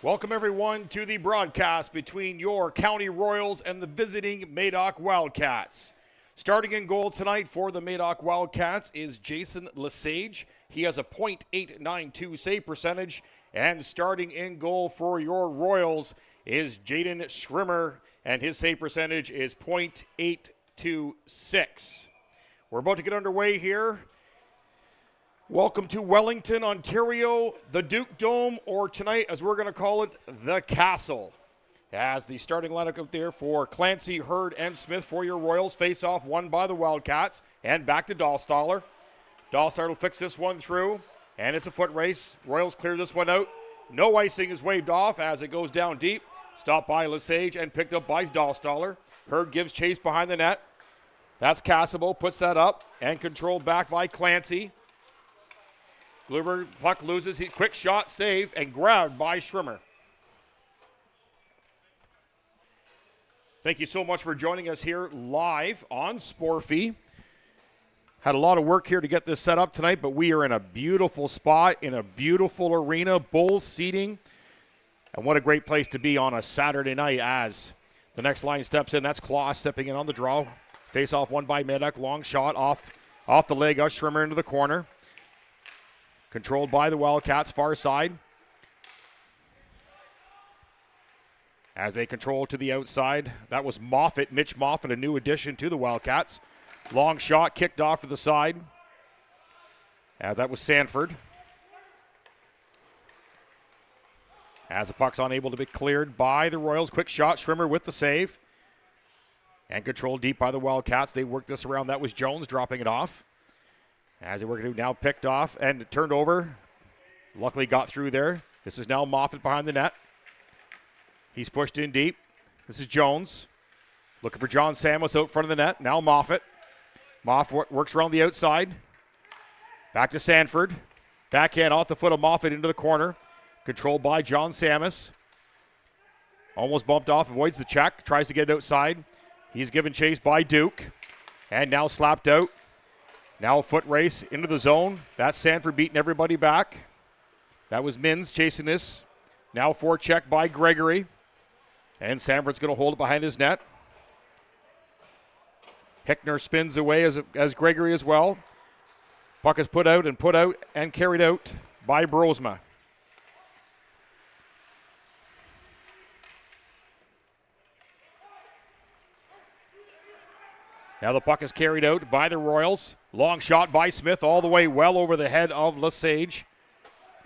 Welcome everyone to the broadcast between your County Royals and the visiting Madoc Wildcats. Starting in goal tonight for the Madoc Wildcats is Jason Lesage. He has a .892 save percentage. And starting in goal for your Royals is Jaden Schrimmer, and his save percentage is .826. We're about to get underway here. Welcome to Wellington, Ontario, the Duke Dome, or tonight, as we're going to call it, the Castle. As the starting lineup out there for Clancy, Hurd, and Smith for your Royals. Face off won by the Wildcats, and back to Dahlstaller. Dahlstaller will fix this one through, and it's a foot race. Royals clear this one out. No icing is waved off as it goes down deep. Stopped by Lesage and picked up by Dahlstaller. Hurd gives chase behind the net. That's Cassabo, puts that up, and controlled back by Clancy. Gluber, puck loses, quick shot, save, and grabbed by Schrimmer. Thank you so much for joining us here live on Sporfy. Had a lot of work here to get this set up tonight, but we are in a beautiful spot, in a beautiful arena, Bulls seating. And what a great place to be on a Saturday night as the next line steps in. That's Claus stepping in on the draw. Face off won by Madoc, long shot off the leg of Schrimmer into the corner. Controlled by the Wildcats, far side. As they control to the outside, that was Moffat, Mitch Moffat, a new addition to the Wildcats. Long shot, kicked off to the side. That was Sanford. As the puck's unable to be cleared by the Royals. Quick shot, Schrimmer with the save. And controlled deep by the Wildcats. They worked this around. That was Jones dropping it off. As they work it now picked off and turned over. Luckily got through there. This is now Moffat behind the net. He's pushed in deep. This is Jones. Looking for John Samus out front of the net. Now Moffat. Moffat works around the outside. Back to Sanford. Backhand off the foot of Moffat into the corner. Controlled by John Samus. Almost bumped off, avoids the check. Tries to get it outside. He's given chase by Duke. And now slapped out. Now a foot race into the zone. That's Sanford beating everybody back. That was Mins chasing this. Now a forecheck by Gregory. And Sanford's going to hold it behind his net. Hickner spins away as Gregory as well. Puck is put out and carried out by Brosma. Now the puck is carried out by the Royals. Long shot by Smith all the way well over the head of Lesage.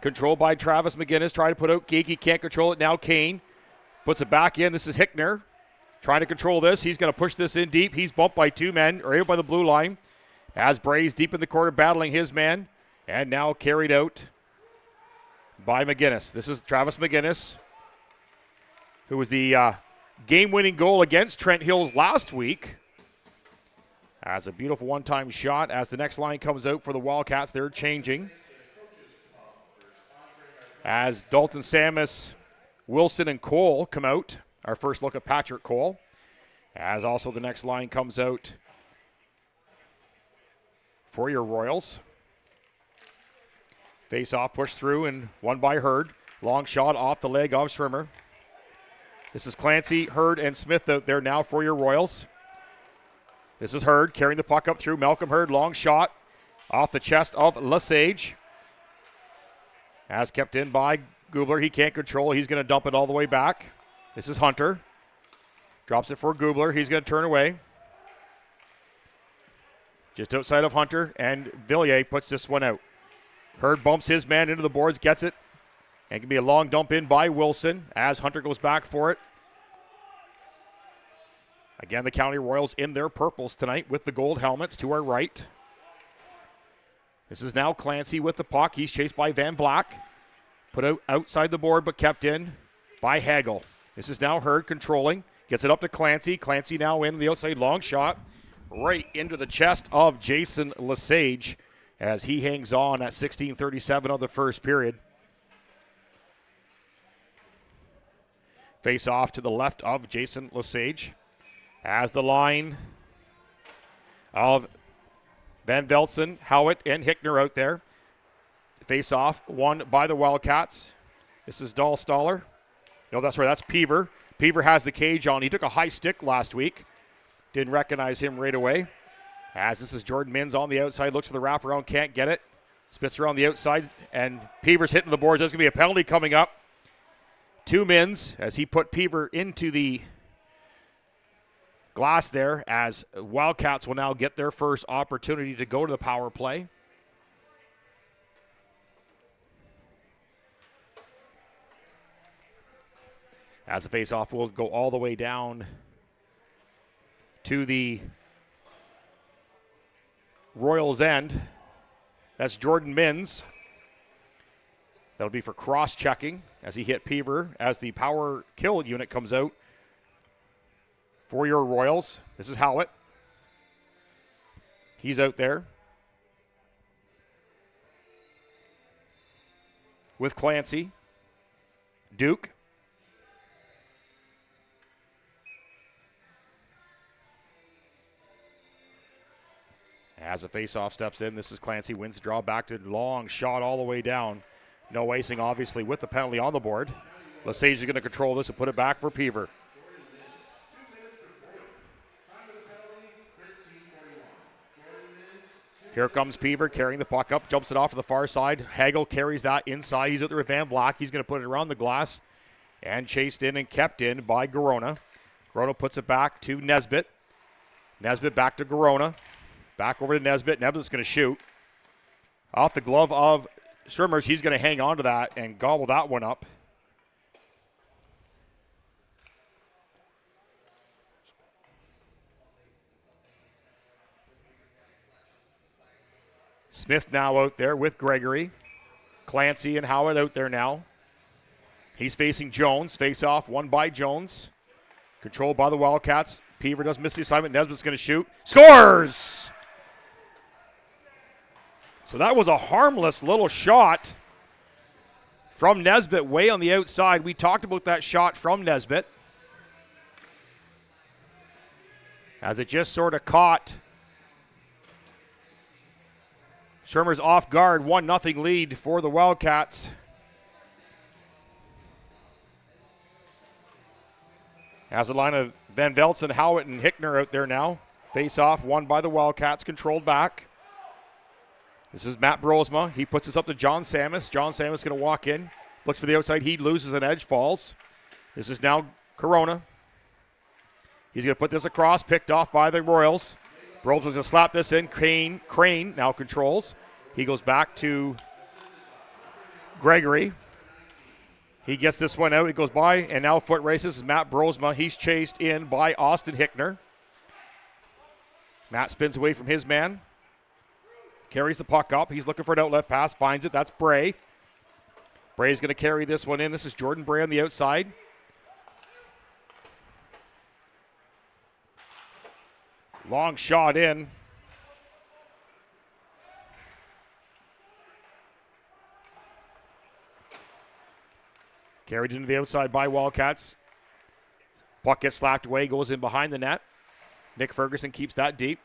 Controlled by Travis McGinnis. Trying to put out Geeky. Can't control it now. Kane puts it back in. This is Hickner. Trying to control this. He's going to push this in deep. He's bumped by two men, or out by the blue line. As Braze deep in the corner battling his man. And now carried out by McGinnis. This is Travis McGinnis, who was the game-winning goal against Trent Hills last week. As a beautiful one-time shot as the next line comes out for the Wildcats. They're changing. As Dalton Samus, Wilson, and Cole come out. Our first look at Patrick Cole. As also the next line comes out for your Royals. Face off, push through, and won by Hurd. Long shot off the leg of Schrimmer. This is Clancy, Hurd, and Smith out there now for your Royals. This is Hurd carrying the puck up through. Malcolm Hurd, long shot off the chest of Lesage. As kept in by Gubler. He can't control. He's going to dump it all the way back. This is Hunter. Drops it for Gubler. He's going to turn away. Just outside of Hunter, and Villiers puts this one out. Hurd bumps his man into the boards, gets it, and can be a long dump in by Wilson as Hunter goes back for it. Again, the County Royals in their purples tonight with the gold helmets to our right. This is now Clancy with the puck. He's chased by Van Vlack. Put out outside the board, but kept in by Hagel. This is now Hurd controlling. Gets it up to Clancy. Clancy now in the outside, long shot. Right into the chest of Jason Lesage as he hangs on at 16:37 of the first period. Face off to the left of Jason Lesage. As the line of Van Velsen, Howitt, and Hickner out there. Face off, won by the Wildcats. This is Dahlstaller. No, that's right. That's Peaver. Peaver has the cage on. He took a high stick last week. Didn't recognize him right away. As this is Jordan Minns on the outside. Looks for the wraparound. Can't get it. Spits around the outside. And Peaver's hitting the boards. There's going to be a penalty coming up to Minns as he put Peaver into the glass there, as Wildcats will now get their first opportunity to go to the power play. As the face-off will go all the way down to the Royals' end. That's Jordan Minns. That'll be for cross-checking as he hit Peaver as the power kill unit comes out for your Royals. This is Howitt. He's out there with Clancy. Duke. As a face-off steps in, this is Clancy, wins the draw, back to long shot all the way down. No icing, obviously, with the penalty on the board. Lesage is going to control this and put it back for Peaver. Here comes Peaver carrying the puck up, jumps it off to the far side. Hagel carries that inside. He's out there with Van Black. He's going to put it around the glass and chased in and kept in by Garona. Garona puts it back to Nesbitt. Nesbitt back to Garona. Back over to Nesbitt. Nesbitt's going to shoot. Off the glove of Schwimmers. He's going to hang on to that and gobble that one up. Smith now out there with Gregory. Clancy and Howard out there now. He's facing Jones. Face off, won by Jones. Controlled by the Wildcats. Peaver does miss the assignment. Nesbitt's going to shoot. Scores! So that was a harmless little shot from Nesbitt way on the outside. We talked about that shot from Nesbitt, as it just sort of caught Schirmer's off guard. 1-0 lead for the Wildcats. As a line of Van Velsen, Howitt, and Hickner out there now. Face off, won by the Wildcats, controlled back. This is Matt Brosma. He puts this up to John Samus. John Samus going to walk in. Looks for the outside. He loses an edge, falls. This is now Corona. He's going to put this across, picked off by the Royals. Brosma's going to slap this in. Crane now controls. He goes back to Gregory. He gets this one out. It goes by, and now foot races is Matt Brosma. He's chased in by Austin Hickner. Matt spins away from his man. Carries the puck up. He's looking for an outlet pass. Finds it. That's Bray. Bray's going to carry this one in. This is Jordan Bray on the outside. Long shot in. Carried into the outside by Wildcats. Puck gets slapped away, goes in behind the net. Nick Ferguson keeps that deep.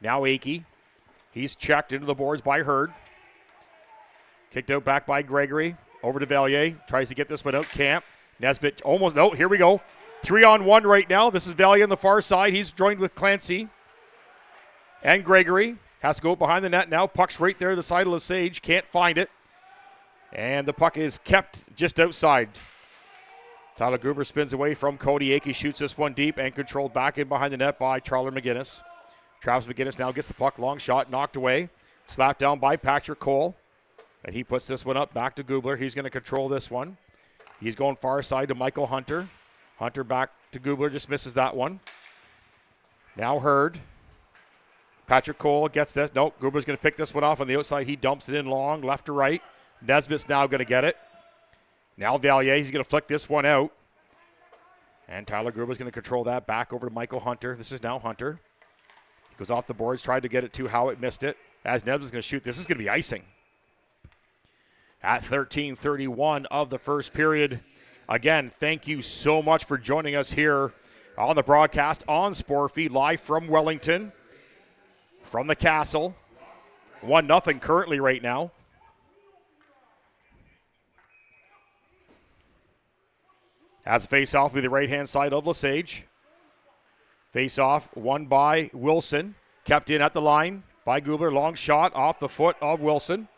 Now Akey. He's checked into the boards by Hurd. Kicked out back by Gregory. Over to Valier. Tries to get this one out. Camp. Nesbitt almost. No, here we go. 3-on-1 right now. This is Valier on the far side. He's joined with Clancy. And Gregory. Has to go behind the net now. Puck's right there, the side of Lesage. Can't find it. And the puck is kept just outside. Tyler Gruber spins away from Cody Akey. Shoots this one deep and controlled back in behind the net by Charler McGinnis. Travis McGinnis now gets the puck. Long shot. Knocked away. Slapped down by Patrick Cole. And he puts this one up back to Gubler. He's going to control this one. He's going far side to Michael Hunter. Hunter back to Gubler. Just misses that one. Now Hurd. Patrick Cole gets this. Nope. Gubler's going to pick this one off on the outside. He dumps it in long, left to right. Nesbitt's now going to get it. Now Valier. He's going to flick this one out. And Tyler Gruber's going to control that back over to Michael Hunter. This is now Hunter. He goes off the boards, tried to get it to Howitt, missed it. As Nesbitt's going to shoot, this is going to be icing. At 13:31 of the first period. Again, thank you so much for joining us here on the broadcast on Sportfeed, live from Wellington, from the Castle. 1-0 currently right now. As a face-off with the right-hand side of Lesage. Face-off won by Wilson. Kept in at the line by Gubler. Long shot off the foot of Wilson.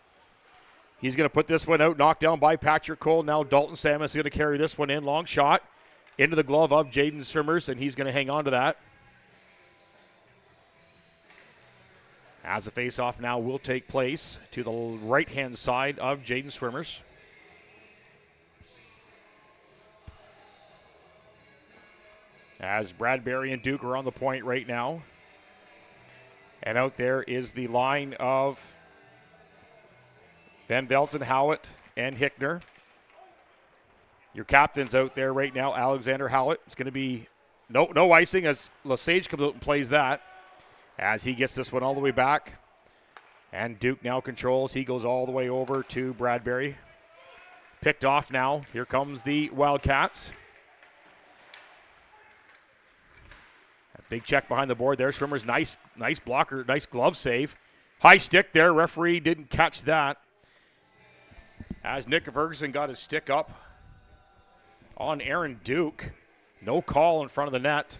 He's going to put this one out. Knocked down by Patrick Cole. Now Dalton Samus is going to carry this one in. Long shot into the glove of Jaden Swimmers, and he's going to hang on to that. As the face-off now will take place to the right-hand side of Jaden Swimmers. As Bradbury and Duke are on the point right now. And out there is the line of Van Velzen, Howitt, and Hickner. Your captain's out there right now, Alexander Howitt. It's going to be no icing as Lesage comes out and plays that. As he gets this one all the way back. And Duke now controls. He goes all the way over to Bradbury. Picked off now. Here comes the Wildcats. A big check behind the board there. Schwimmer's nice blocker, nice glove save. High stick there. Referee didn't catch that. As Nick Ferguson got his stick up on Aaron Duke. No call in front of the net.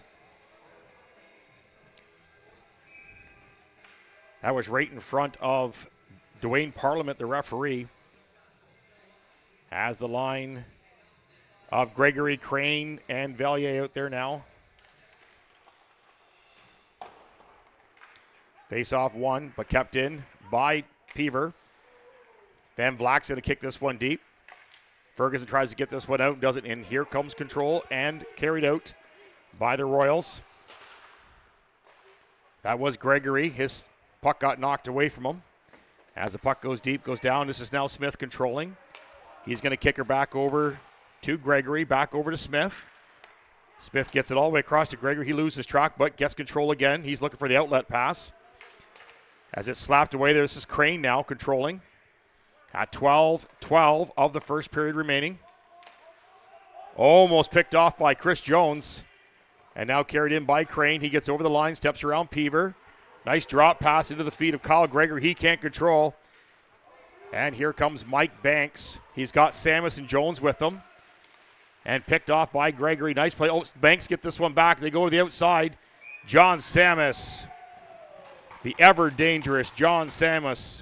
That was right in front of Dwayne Parliament, the referee. As the line of Gregory, Crane, and Valier out there now. Face-off won, but kept in by Peaver. Van Vlak's going to kick this one deep. Ferguson tries to get this one out and doesn't. And here comes control and carried out by the Royals. That was Gregory. His puck got knocked away from him. As the puck goes deep, goes down. This is now Smith controlling. He's going to kick her back over to Gregory, back over to Smith. Smith gets it all the way across to Gregory. He loses track, but gets control again. He's looking for the outlet pass. As it's slapped away, this is Crane now controlling. At 12 of the first period remaining. Almost picked off by Chris Jones. And now carried in by Crane. He gets over the line, steps around Peaver. Nice drop pass into the feet of Kyle Gregory. He can't control. And here comes Mike Banks. He's got Samus and Jones with him. And picked off by Gregory. Nice play. Oh, Banks get this one back. They go to the outside. John Samus. The ever dangerous John Samus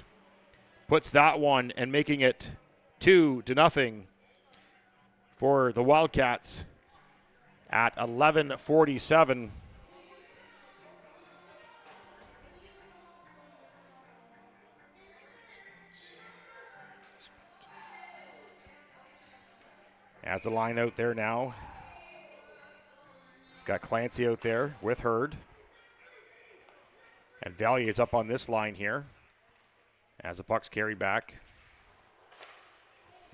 puts that one and making it 2-0 for the Wildcats at 11:47. As the line out there now. He's got Clancy out there with Hurd. And Valier is up on this line here. As the puck's carried back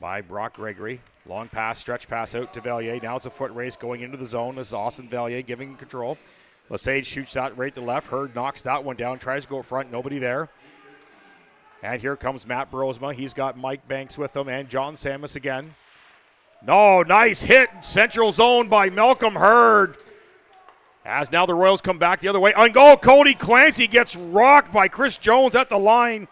by Brock Gregory. Long pass, stretch pass out to Valier. Now it's a foot race going into the zone. This is Austin Valier giving control. Lesage shoots that right to left. Hurd knocks that one down, tries to go up front. Nobody there. And here comes Matt Brosma. He's got Mike Banks with him and John Samus again. No, nice hit. Central zone by Malcolm Hurd. As now the Royals come back the other way. On goal, Cody Clancy gets rocked by Chris Jones at the line.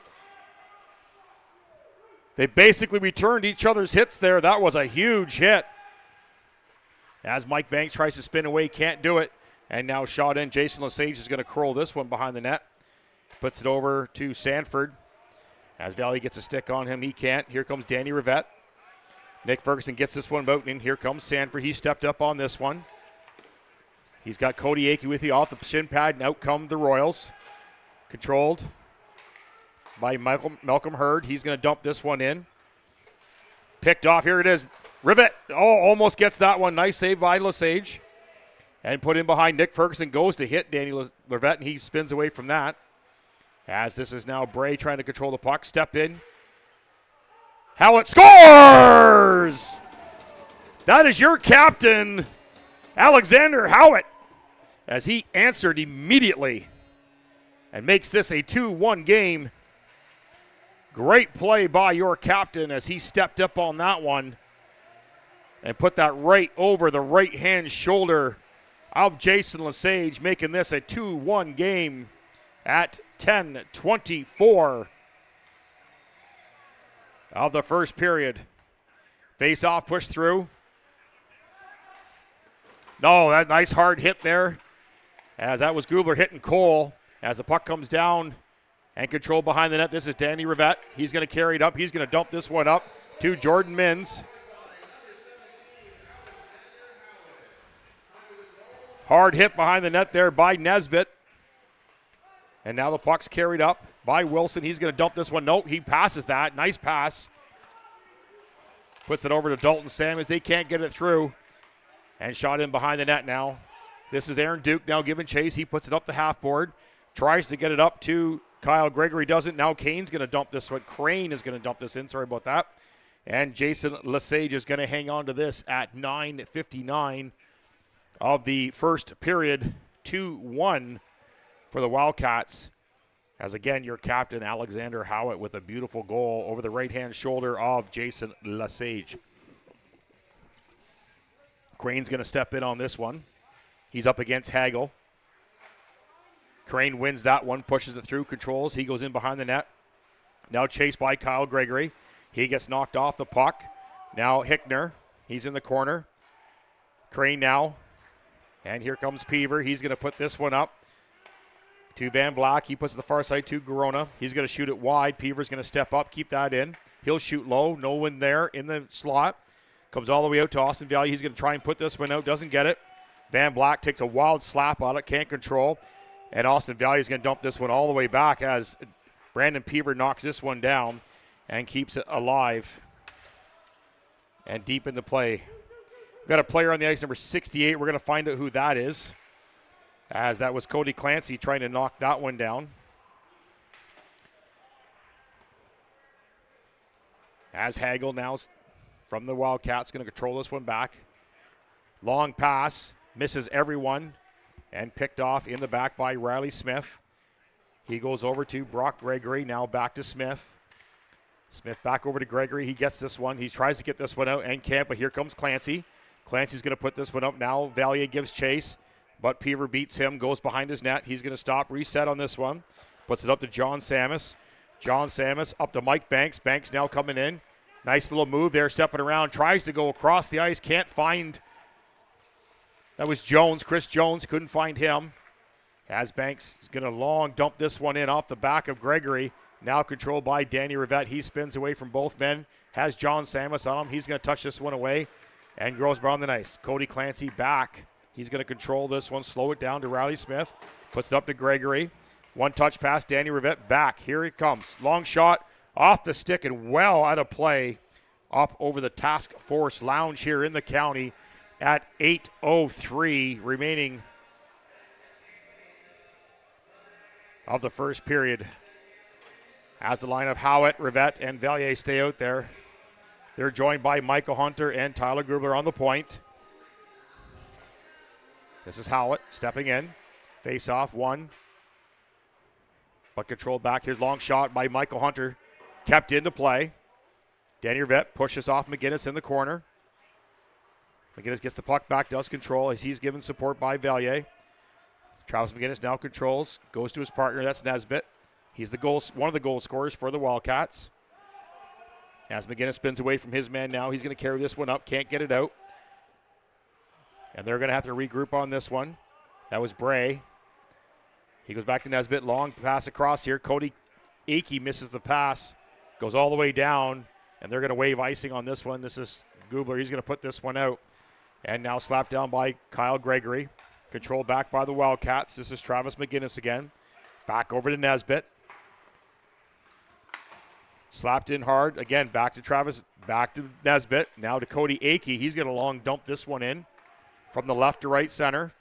They basically returned each other's hits there. That was a huge hit. As Mike Banks tries to spin away, can't do it. And now shot in. Jason Lesage is going to curl this one behind the net. Puts it over to Sanford. As Valley gets a stick on him, he can't. Here comes Danny Rivette. Nick Ferguson gets this one out, and here comes Sanford. He stepped up on this one. He's got Cody Akey with you off the shin pad, and out come the Royals. Controlled by Malcolm Hurd. He's going to dump this one in. Picked off. Here it is. Rivette. Oh, almost gets that one. Nice save by Lesage. And put in behind Nick Ferguson. Goes to hit Danny Rivette, and he spins away from that. As this is now Bray trying to control the puck. Step in. Hallett scores! That is your captain, Alexander Howitt, as he answered immediately and makes this a 2-1 game. Great play by your captain as he stepped up on that one and put that right over the right-hand shoulder of Jason Lesage, making this a 2-1 game at 10:24 of the first period. Face-off push through. No, that nice hard hit there. As that was Gubler hitting Cole. As the puck comes down and controlled behind the net. This is Danny Rivette. He's going to carry it up. He's going to dump this one up to Jordan Mins. Hard hit behind the net there by Nesbitt. And now the puck's carried up by Wilson. He's going to dump this one. No, he passes that. Nice pass. Puts it over to Dalton Sammons. They can't get it through. And shot in behind the net now. This is Aaron Duke now giving chase. He puts it up the half board. Tries to get it up to Kyle Gregory. Doesn't. Now Kane's going to dump this one. Crane is going to dump this in. Sorry about that. And Jason Lesage is going to hang on to this at 9:59 of the first period. 2-1 for the Wildcats. As again, your captain, Alexander Howitt, with a beautiful goal over the right-hand shoulder of Jason Lesage. Crane's going to step in on this one. He's up against Hagel. Crane wins that one, pushes it through, controls. He goes in behind the net. Now chased by Kyle Gregory. He gets knocked off the puck. Now Hickner. He's in the corner. Crane now. And here comes Peaver. He's going to put this one up to Van Black. He puts it the far side to Garona. He's going to shoot it wide. Peaver's going to step up, keep that in. He'll shoot low. No one there in the slot. Comes all the way out to Austin Valley. He's going to try and put this one out. Doesn't get it. Van Black takes a wild slap on it. Can't control. And Austin Valley is going to dump this one all the way back as Brandon Peaver knocks this one down and keeps it alive and deep in the play. We've got a player on the ice, number 68. We're going to find out who that is, as that was Cody Clancy trying to knock that one down. As Hagel now from the Wildcats going to control this one back. Long pass, misses everyone, and picked off in the back by Riley Smith. He goes over to Brock Gregory, now back to Smith. Smith back over to Gregory. He gets this one. He tries to get this one out and can't, but here comes Clancy. Clancy's going to put this one up now. Valier gives chase, but Peaver beats him, goes behind his net. He's going to stop, reset on this one. Puts it up to John Sammis. John Sammis up to Mike Banks. Banks now coming in. Nice little move there, stepping around. Tries to go across the ice. Can't find. That was Jones. Chris Jones couldn't find him. As Banks is going to long dump this one in off the back of Gregory. Now controlled by Danny Rivette. He spins away from both men. Has John Sammis on him. He's going to touch this one away and goes around the ice. Cody Clancy back. He's going to control this one, slow it down to Riley Smith. Puts it up to Gregory. One touch pass, Danny Rivette back. Here it comes. Long shot off the stick and well out of play up over the Task Force Lounge here in the county at 8:03 remaining of the first period. As the line of Howitt, Rivette, and Valier stay out there. They're joined by Michael Hunter and Tyler Grubler on the point. This is Howitt stepping in. Face off, one. But controlled back. Here's long shot by Michael Hunter. Kept into play. Danny Rivette pushes off McGinnis in the corner. McGinnis gets the puck back, does control as he's given support by Valier. Travis McGinnis now controls, goes to his partner. That's Nesbitt. He's one of the goal scorers for the Wildcats. As McGinnis spins away from his man now, he's going to carry this one up. Can't get it out. And they're going to have to regroup on this one. That was Bray. He goes back to Nesbitt. Long pass across here. Cody Akey misses the pass. Goes all the way down. And they're going to wave icing on this one. This is Gubler. He's going to put this one out. And now slapped down by Kyle Gregory. Controlled back by the Wildcats. This is Travis McGinnis again. Back over to Nesbitt. Slapped in hard. Again, back to Travis. Back to Nesbitt. Now to Cody Akey. He's going to long dump this one in from the left to right center.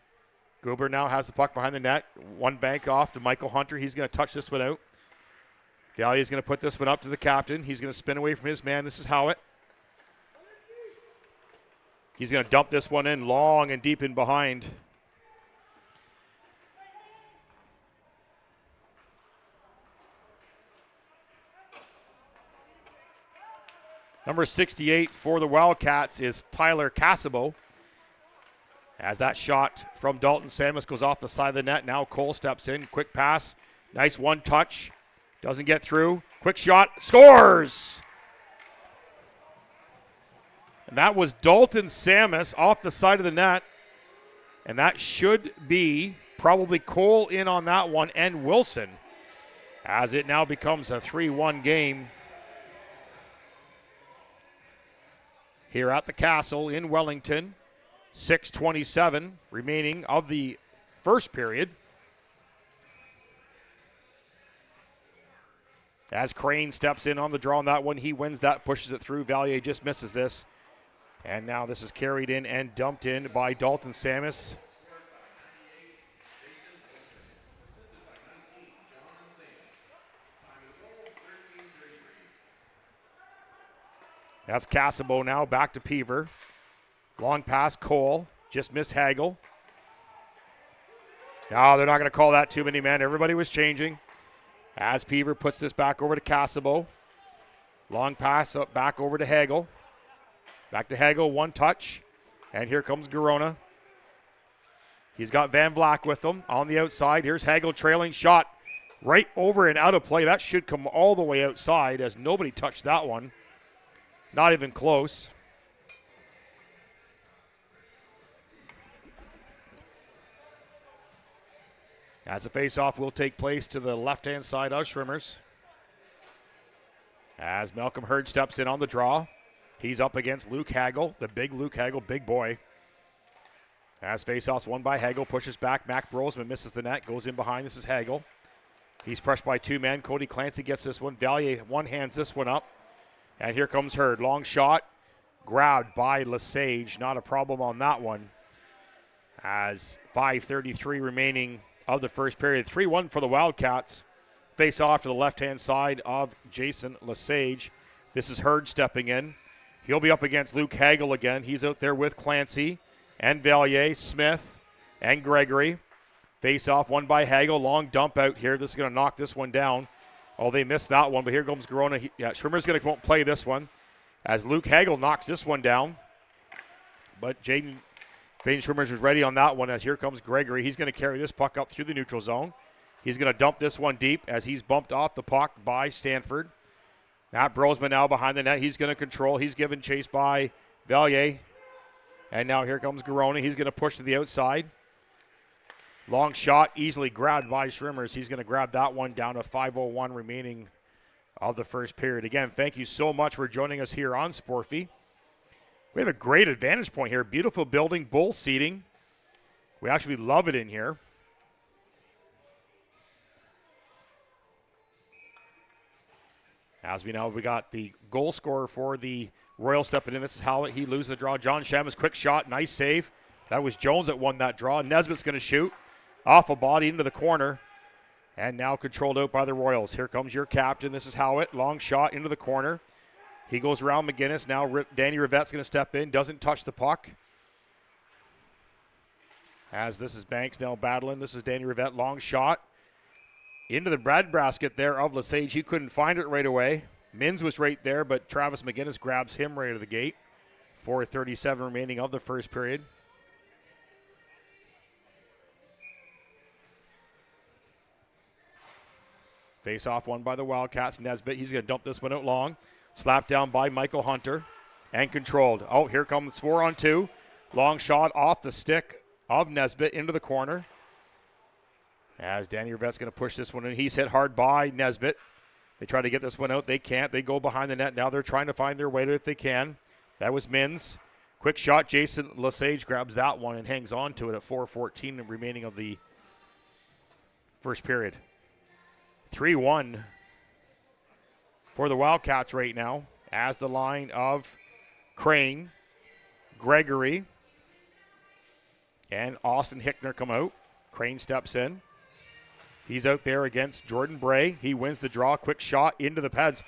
Gubler now has the puck behind the net. One bank off to Michael Hunter. He's going to touch this one out. Valier is going to put this one up to the captain. He's going to spin away from his man. This is Howitt. He's going to dump this one in long and deep in behind. Number 68 for the Wildcats is Tyler Casabo. As that shot from Dalton Samus goes off the side of the net. Now Cole steps in. Quick pass. Nice one touch. Doesn't get through. Quick shot. Scores! And that was Dalton Samus off the side of the net. And that should be probably Cole in on that one and Wilson, as it now becomes a 3-1 game here at the Castle in Wellington. 6:27 remaining of the first period. As Crane steps in on the draw on that one, he wins that, pushes it through. Valier just misses this. And now this is carried in and dumped in by Dalton Samus. That's Casabo now, back to Peaver. Long pass, Cole, just missed Hagel. No, they're not going to call that too many men. Everybody was changing. As Peaver puts this back over to Casabo. Long pass up back over to Hagel. Back to Hagel, one touch. And here comes Garona. He's got Van Vlack with him on the outside. Here's Hagel trailing, shot right over and out of play. That should come all the way outside, as nobody touched that one. Not even close. As the face-off will take place to the left-hand side of Schwimmers. As Malcolm Hurd steps in on the draw. He's up against Luke Hagel, the big Luke Hagel, big boy. As face-offs won by Hagel, pushes back. Mac Brosman misses the net, goes in behind. This is Hagel. He's pressed by two men. Cody Clancy gets this one. Valier one-hands this one up. And here comes Hurd. Long shot, grabbed by Lesage. Not a problem on that one. As 5:33 remaining of the first period. 3-1 for the Wildcats. Face off to the left-hand side of Jason Lesage. This is Hurd stepping in. He'll be up against Luke Hagel again. He's out there with Clancy and Valier, Smith, and Gregory. Face off won by Hagel. Long dump out here. This is going to knock this one down. Oh, they missed that one, but here comes Garona. Schwimmer's going to come out and play this one as Luke Hagel knocks this one down. But Baden Schwimmers was ready on that one, as here comes Gregory. He's going to carry this puck up through the neutral zone. He's going to dump this one deep as he's bumped off the puck by Stanford. Matt Brosman now behind the net. He's going to control. He's given chase by Valier. And now here comes Garona. He's going to push to the outside. Long shot, easily grabbed by Schwimmers. He's going to grab that one down to 5:01 remaining of the first period. Again, thank you so much for joining us here on Sportfy. We have a great advantage point here. Beautiful building, bull seating. We actually love it in here. As we know, we got the goal scorer for the Royals stepping in. This is how he loses the draw. John Shamus, quick shot, nice save. That was Jones that won that draw. Nesbitt's going to shoot. Off a body into the corner. And now controlled out by the Royals. Here comes your captain. This is Howitt. Long shot into the corner. He goes around McGinnis. Now Danny Rivette's going to step in. Doesn't touch the puck. As this is Banks now battling. This is Danny Rivette. Long shot. Into the breadbasket there of Lesage. He couldn't find it right away. Mins was right there, but Travis McGinnis grabs him right out of the gate. 4:37 remaining of the first period. Face-off won by the Wildcats. Nesbitt, he's going to dump this one out long. Slapped down by Michael Hunter and controlled. Oh, here comes 4-on-2. Long shot off the stick of Nesbitt into the corner. As Danny Rivette's going to push this one in. He's hit hard by Nesbitt. They try to get this one out. They can't. They go behind the net. Now they're trying to find their way to it if they can. That was Mins. Quick shot. Jason Lesage grabs that one and hangs on to it at 4:14 remaining of the first period. 3-1 for the Wildcats right now, as the line of Crane, Gregory, and Austin Hickner come out. Crane steps in. He's out there against Jordan Bray. He wins the draw. Quick shot into the pads.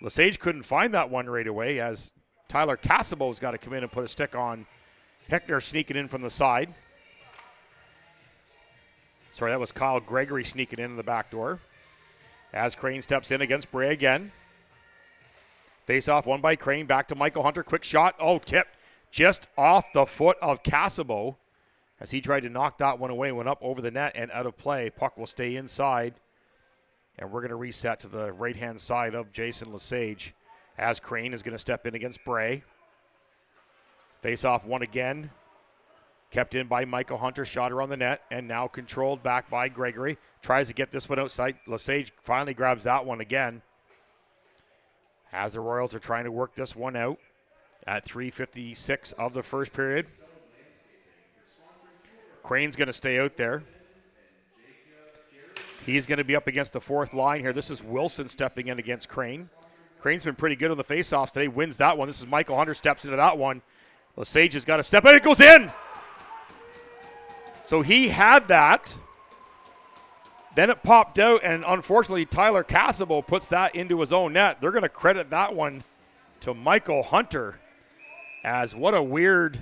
Lesage couldn't find that one right away, as Tyler Casabo's got to come in and put a stick on Hickner, sneaking in from the side. Sorry, that was Kyle Gregory sneaking in the back door. As Crane steps in against Bray again. Face-off won by Crane. Back to Michael Hunter. Quick shot. Oh, tipped just off the foot of Casabo as he tried to knock that one away. Went up over the net and out of play. Puck will stay inside. And we're going to reset to the right-hand side of Jason Lesage as Crane is going to step in against Bray. Face-off won again. Kept in by Michael Hunter, shot around the net, and now controlled back by Gregory. Tries to get this one outside. Lesage finally grabs that one again. As the Royals are trying to work this one out at 3:56 of the first period. Crane's going to stay out there. He's going to be up against the fourth line here. This is Wilson stepping in against Crane. Crane's been pretty good on the faceoffs today, wins that one. This is Michael Hunter steps into that one. Lesage has got to step in. It goes in. So he had that. Then it popped out, and unfortunately, Tyler Cassable puts that into his own net. They're going to credit that one to Michael Hunter, as what a weird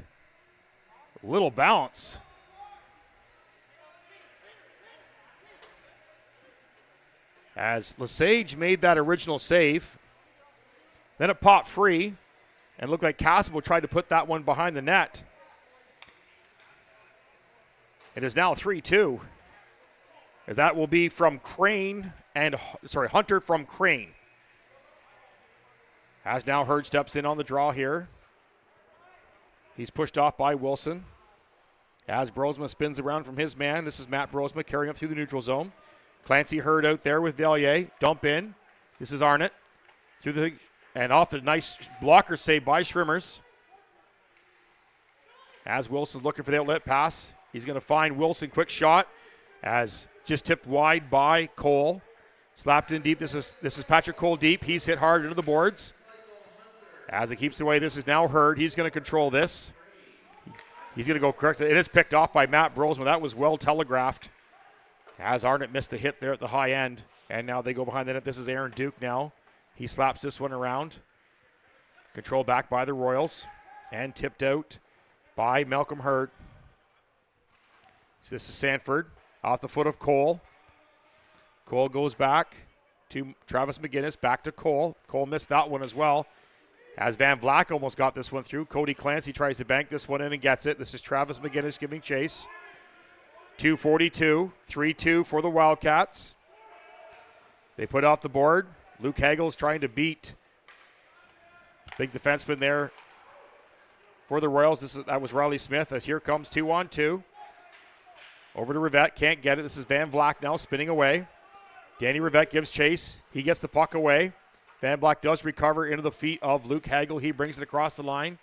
little bounce. As Lesage made that original save, then it popped free, and looked like Cassable tried to put that one behind the net. It is now 3-2. As that will be from Hunter from Crane. As now Hurd steps in on the draw here. He's pushed off by Wilson. As Brosma spins around from his man. This is Matt Brosma carrying up through the neutral zone. Clancy Hurd out there with Valier. Dump in. This is Arnott. And off the nice blocker save by Schrimmers. As Wilson's looking for the outlet pass. He's going to find Wilson. Quick shot. As just tipped wide by Cole. Slapped in deep. This is Patrick Cole deep. He's hit hard into the boards. As it keeps away, this is now Hurd. He's going to control this. He's going to go correct. It is picked off by Matt Brosman. That was well telegraphed. As Arnott missed the hit there at the high end. And now they go behind the net. This is Aaron Duke now. He slaps this one around. Controlled back by the Royals. And tipped out by Malcolm Hurd. So this is Sanford off the foot of Cole. Cole goes back to Travis McGinnis. Back to Cole. Cole missed that one as well. As Van Vlack almost got this one through. Cody Clancy tries to bank this one in and gets it. This is Travis McGinnis giving chase. 2:42, 3-2 for the Wildcats. They put off the board. Luke Hagel's trying to beat big defenseman there for the Royals. That was Riley Smith as here comes 2-on-2. Over to Rivette, can't get it. This is Van Vlack now spinning away. Danny Rivette gives chase. He gets the puck away. Van Vlack does recover into the feet of Luke Hagel. He brings it across the line.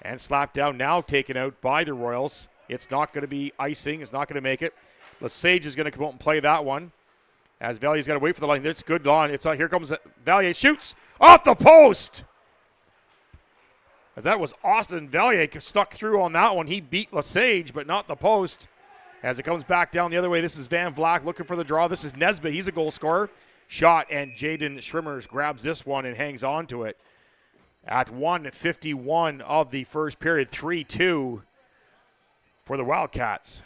And slapped down, now taken out by the Royals. It's not going to be icing. It's not going to make it. Lesage is going to come out and play that one. As Valier's got to wait for the line. It's good on. Here comes Valier. Shoots off the post. As that was Austin Valier stuck through on that one. He beat Lesage, but not the post. As it comes back down the other way, this is Van Vlack looking for the draw. This is Nesbitt. He's a goal scorer. Shot, and Jaden Schrimmers grabs this one and hangs on to it. At 1:51 of the first period, 3-2 for the Wildcats.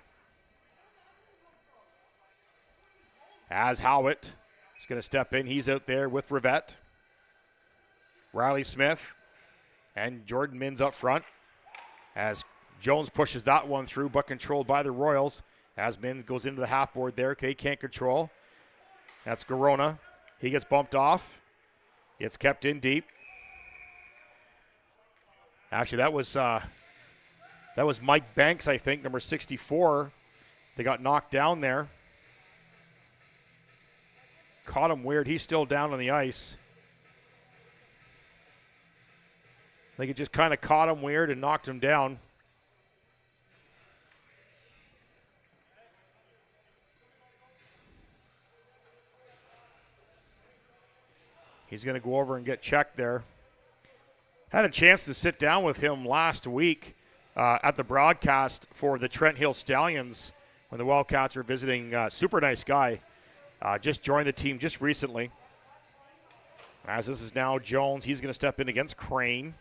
As Howitt is going to step in. He's out there with Rivette. Riley Smith and Jordan Minns up front. As Jones pushes that one through, but controlled by the Royals. As Minns goes into the half board there. They can't control. That's Garona. He gets bumped off. It's kept in deep. Actually, that was Mike Banks, I think, number 64. They got knocked down there. Caught him weird. He's still down on the ice. I think it just kind of caught him weird and knocked him down. He's going to go over and get checked there. Had a chance to sit down with him last week at the broadcast for the Trent Hill Stallions when the Wildcats were visiting. Super nice guy. Just joined the team just recently. As this is now Jones, he's going to step in against Crane.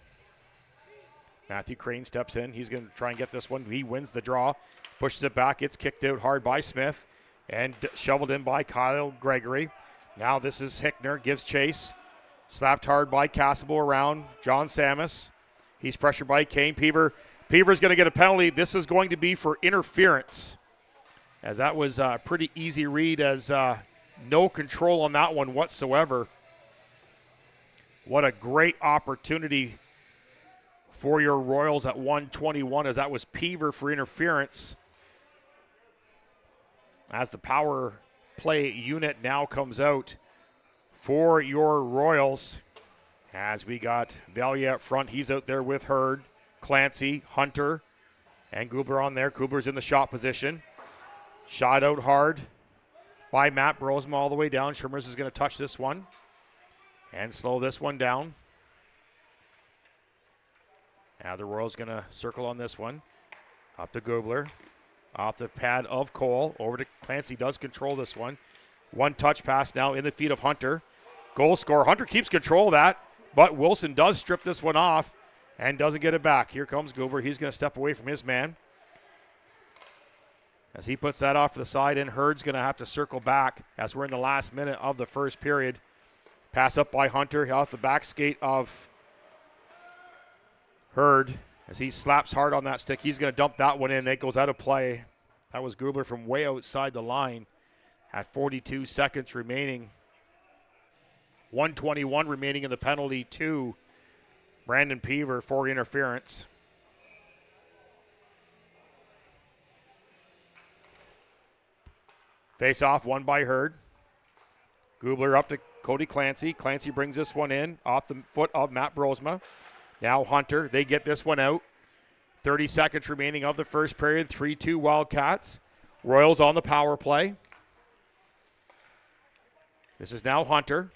Matthew Crane steps in. He's going to try and get this one. He wins the draw, pushes it back. It's kicked out hard by Smith and shoveled in by Kyle Gregory. Now this is Hickner, gives chase. Slapped hard by Cassable around John Samus. He's pressured by Kane Peaver. Peaver's going to get a penalty. This is going to be for interference. As that was a pretty easy read, as no control on that one whatsoever. What a great opportunity for your Royals at 121, as that was Peaver for interference. As the power play unit now comes out for your Royals. As we got Valier up front, he's out there with Hurd, Clancy, Hunter, and Kubler on there. Kubler's in the shot position. Shot out hard by Matt Brosma all the way down. Schwimmers is going to touch this one and slow this one down. Now the Royals going to circle on this one. Up to Kubler. Off the pad of Cole. Over to Clancy. Does control this one. One touch pass now in the feet of Hunter. Goal scorer. Hunter keeps control of that, but Wilson does strip this one off and doesn't get it back. Here comes Kubler. He's going to step away from his man. As he puts that off to the side, and Hurd's going to have to circle back as we're in the last minute of the first period. Pass up by Hunter off the back skate of Hurd. As he slaps hard on that stick, he's going to dump that one in. It goes out of play. That was Kubler from way outside the line at 42 seconds remaining. 1:21 remaining in the penalty to Brandon Peaver for interference. Face off, won by Hurd. Kubler up to Cody Clancy. Clancy brings this one in off the foot of Matt Brosma. Now Hunter, they get this one out. 30 seconds remaining of the first period. 3-2 Wildcats. Royals on the power play. This is now Hunter.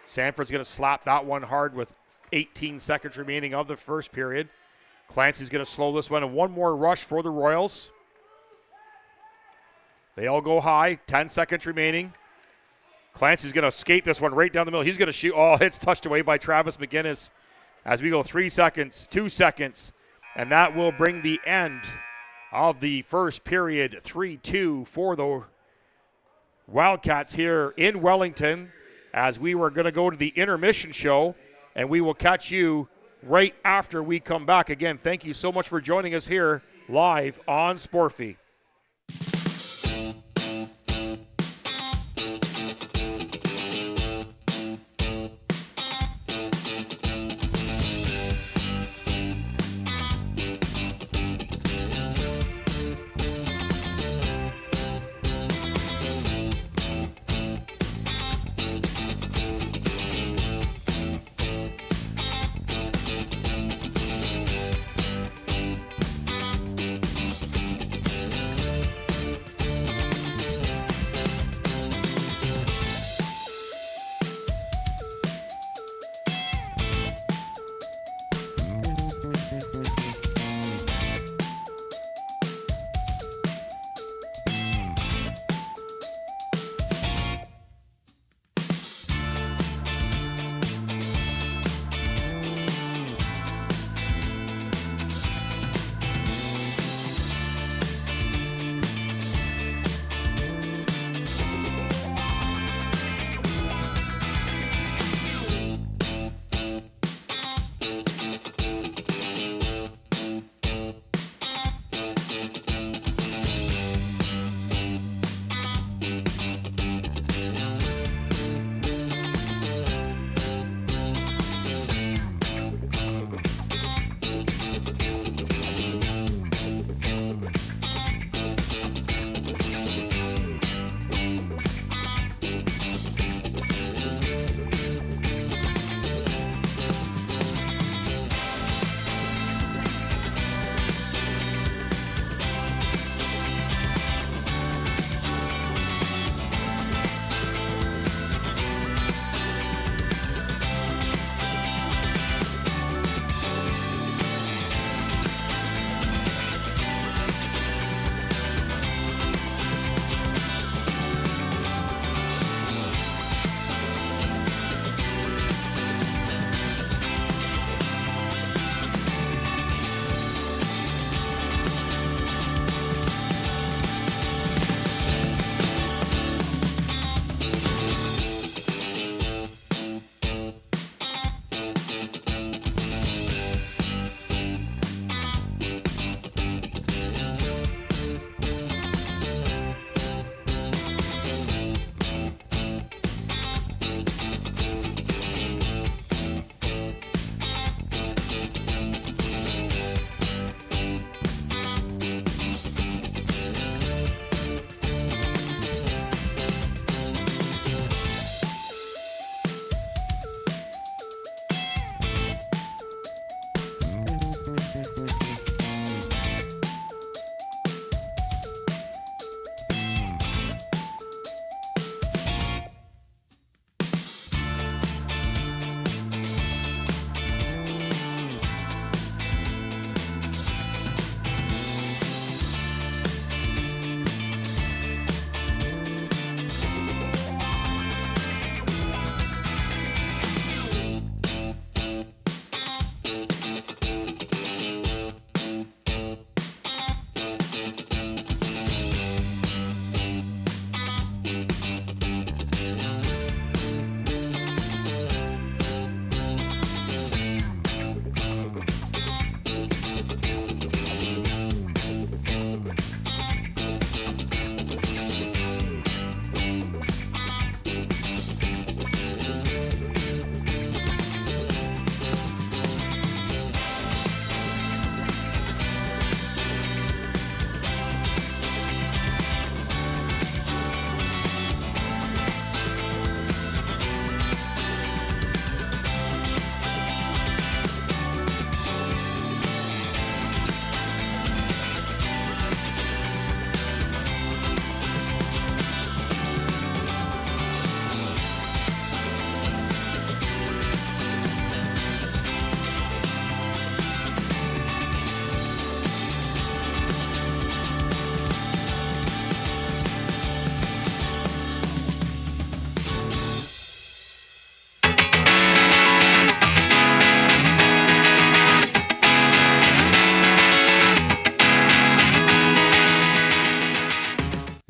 Sanford's going to slap that one hard with 18 seconds remaining of the first period. Clancy's going to slow this one, and one more rush for the Royals. They all go high. 10 seconds remaining. Clancy's going to skate this one right down the middle. He's going to shoot. Oh, it's touched away by Travis McGinnis as we go 3 seconds, 2 seconds, and that will bring the end of the first period. 3-2 for the Wildcats here in Wellington, as we were going to go to the intermission show, and we will catch you right after we come back. Again, thank you so much for joining us here live on Sportfy.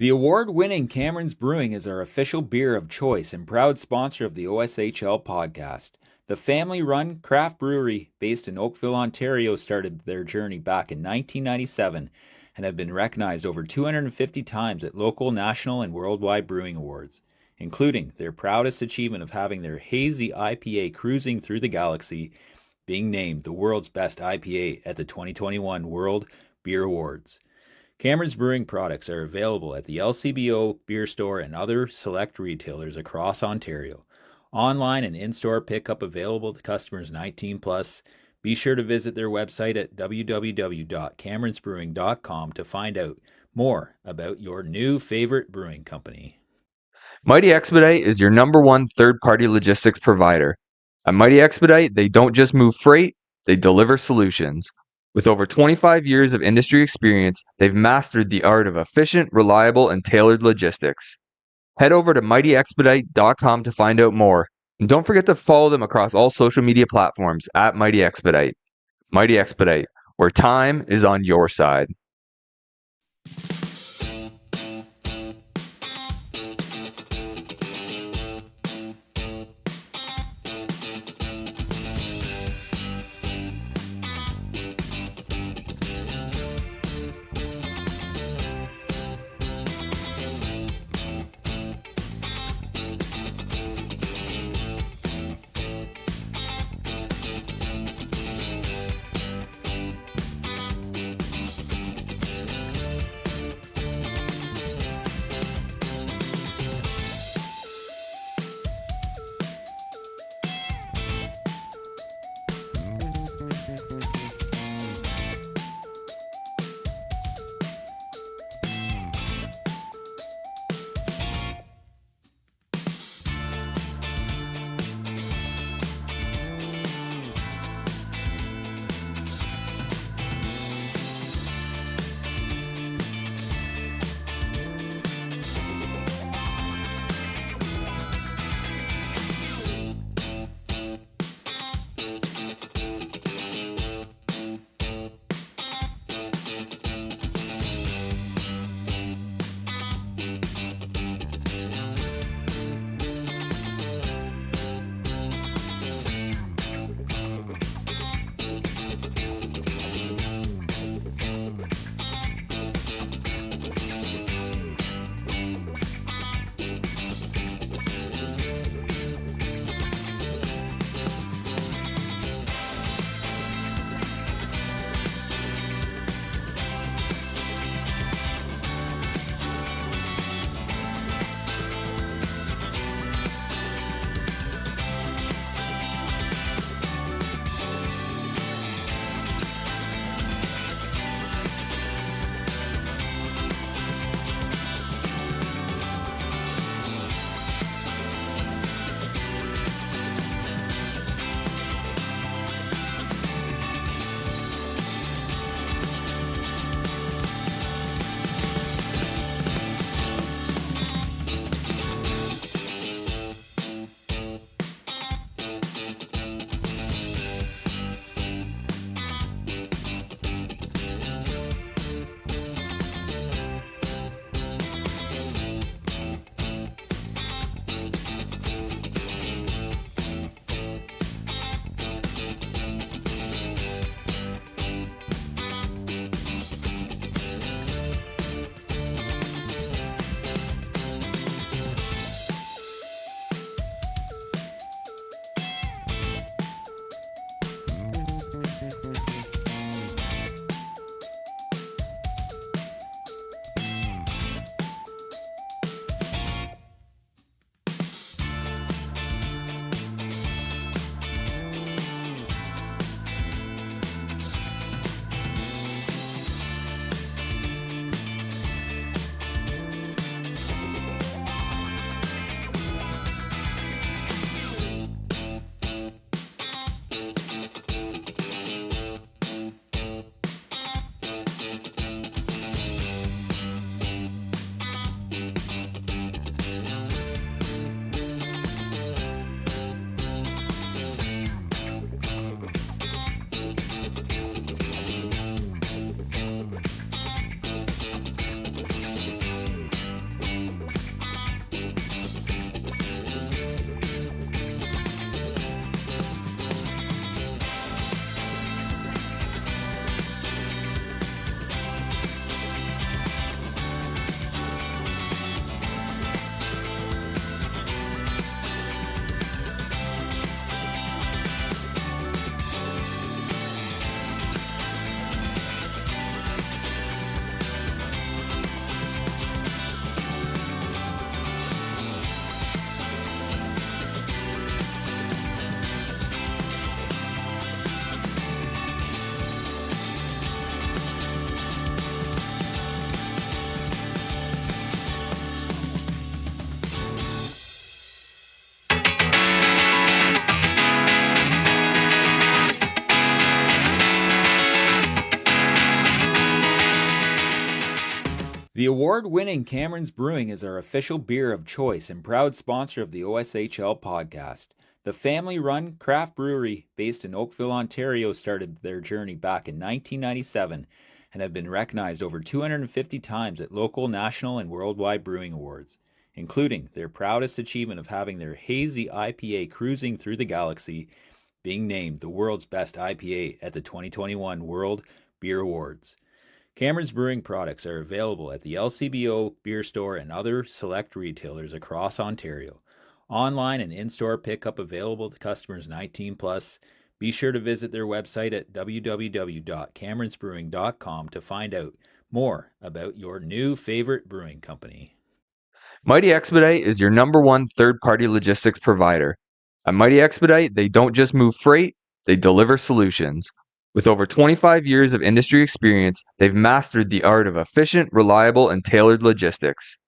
The award-winning Cameron's Brewing is our official beer of choice and proud sponsor of the OSHL podcast. The family-run craft brewery based in Oakville, Ontario started their journey back in 1997 and have been recognized over 250 times at local, national, and worldwide brewing awards, including their proudest achievement of having their hazy IPA cruising through the galaxy being named the world's best IPA at the 2021 World Beer Awards. Cameron's Brewing products are available at the LCBO Beer Store and other select retailers across Ontario. Online and in-store pickup available to customers 19 plus. Be sure to visit their website at www.cameronsbrewing.com to find out more about your new favorite brewing company. Mighty Expedite is your number one third-party logistics provider. At Mighty Expedite, they don't just move freight, they deliver solutions. With over 25 years of industry experience, they've mastered the art of efficient, reliable, and tailored logistics. Head over to mightyexpedite.com to find out more. And don't forget to follow them across all social media platforms at Mighty Expedite. Mighty Expedite, where time is on your side. The award-winning Cameron's Brewing is our official beer of choice and proud sponsor of the OSHL podcast. The family-run craft brewery based in Oakville, Ontario started their journey back in 1997 and have been recognized over 250 times at local, national, and worldwide brewing awards, including their proudest achievement of having their hazy IPA cruising through the galaxy being named the world's best IPA at the 2021 World Beer Awards. Cameron's Brewing products are available at the LCBO Beer Store and other select retailers across Ontario. Online and in-store pickup available to customers 19 plus. Be sure to visit their website at www.cameronsbrewing.com to find out more about your new favorite brewing company. Mighty Expedite is your number one third-party logistics provider. At Mighty Expedite, they don't just move freight, they deliver solutions. With over 25 years of industry experience, they've mastered the art of efficient, reliable, and tailored logistics.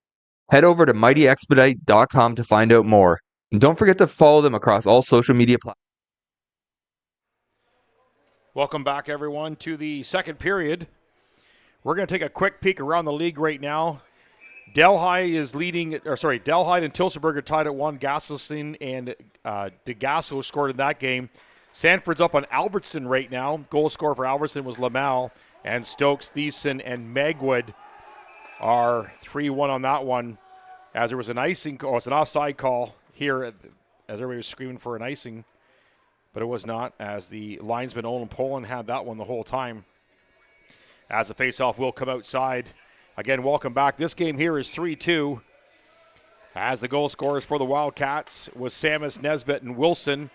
Head over to mightyexpedite.com to find out more. And don't forget to follow them across all social media platforms. Welcome back, everyone, to the second period. We're going to take a quick peek around the league right now. Delhi and Tilsonburg are tied at 1. Gasosin and DeGasso scored in that game. Sanford's up on Albertson right now. Goal scorer for Albertson was Lamal. And Stokes, Thiessen, and Megwood are 3-1 on that one. As there was an icing call, it's an offside call here as everybody was screaming for an icing. But it was not, as the linesman Olin Poland had that one the whole time. As the faceoff will come outside. Again, welcome back. This game here is 3-2. As the goal scorers for the Wildcats was Samus, Nesbitt, and Wilson.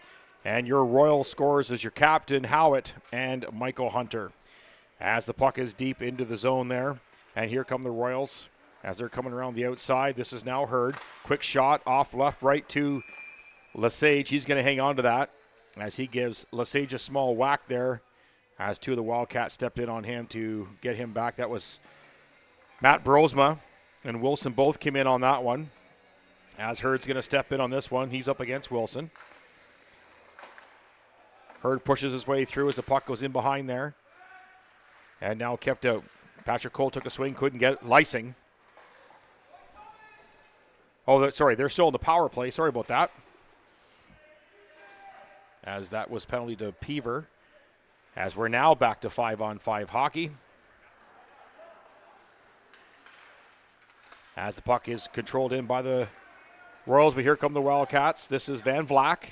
And your Royal scorers is your captain, Howitt, and Michael Hunter. As the puck is deep into the zone there. And here come the Royals as they're coming around the outside. This is now Hurd. Quick shot off left, right to Lesage. He's going to hang on to that as he gives Lesage a small whack there as two of the Wildcats stepped in on him to get him back. That was Matt Brosma and Wilson both came in on that one. As Hurd's going to step in on this one. He's up against Wilson. Hurd pushes his way through as the puck goes in behind there. And now kept out. Patrick Cole took a swing, couldn't get it. Lysing. They're still in the power play. Sorry about that. As that was penalty to Peaver. As we're now back to 5-on-5 hockey. As the puck is controlled in by the Royals, but here come the Wildcats. This is Van Vlack.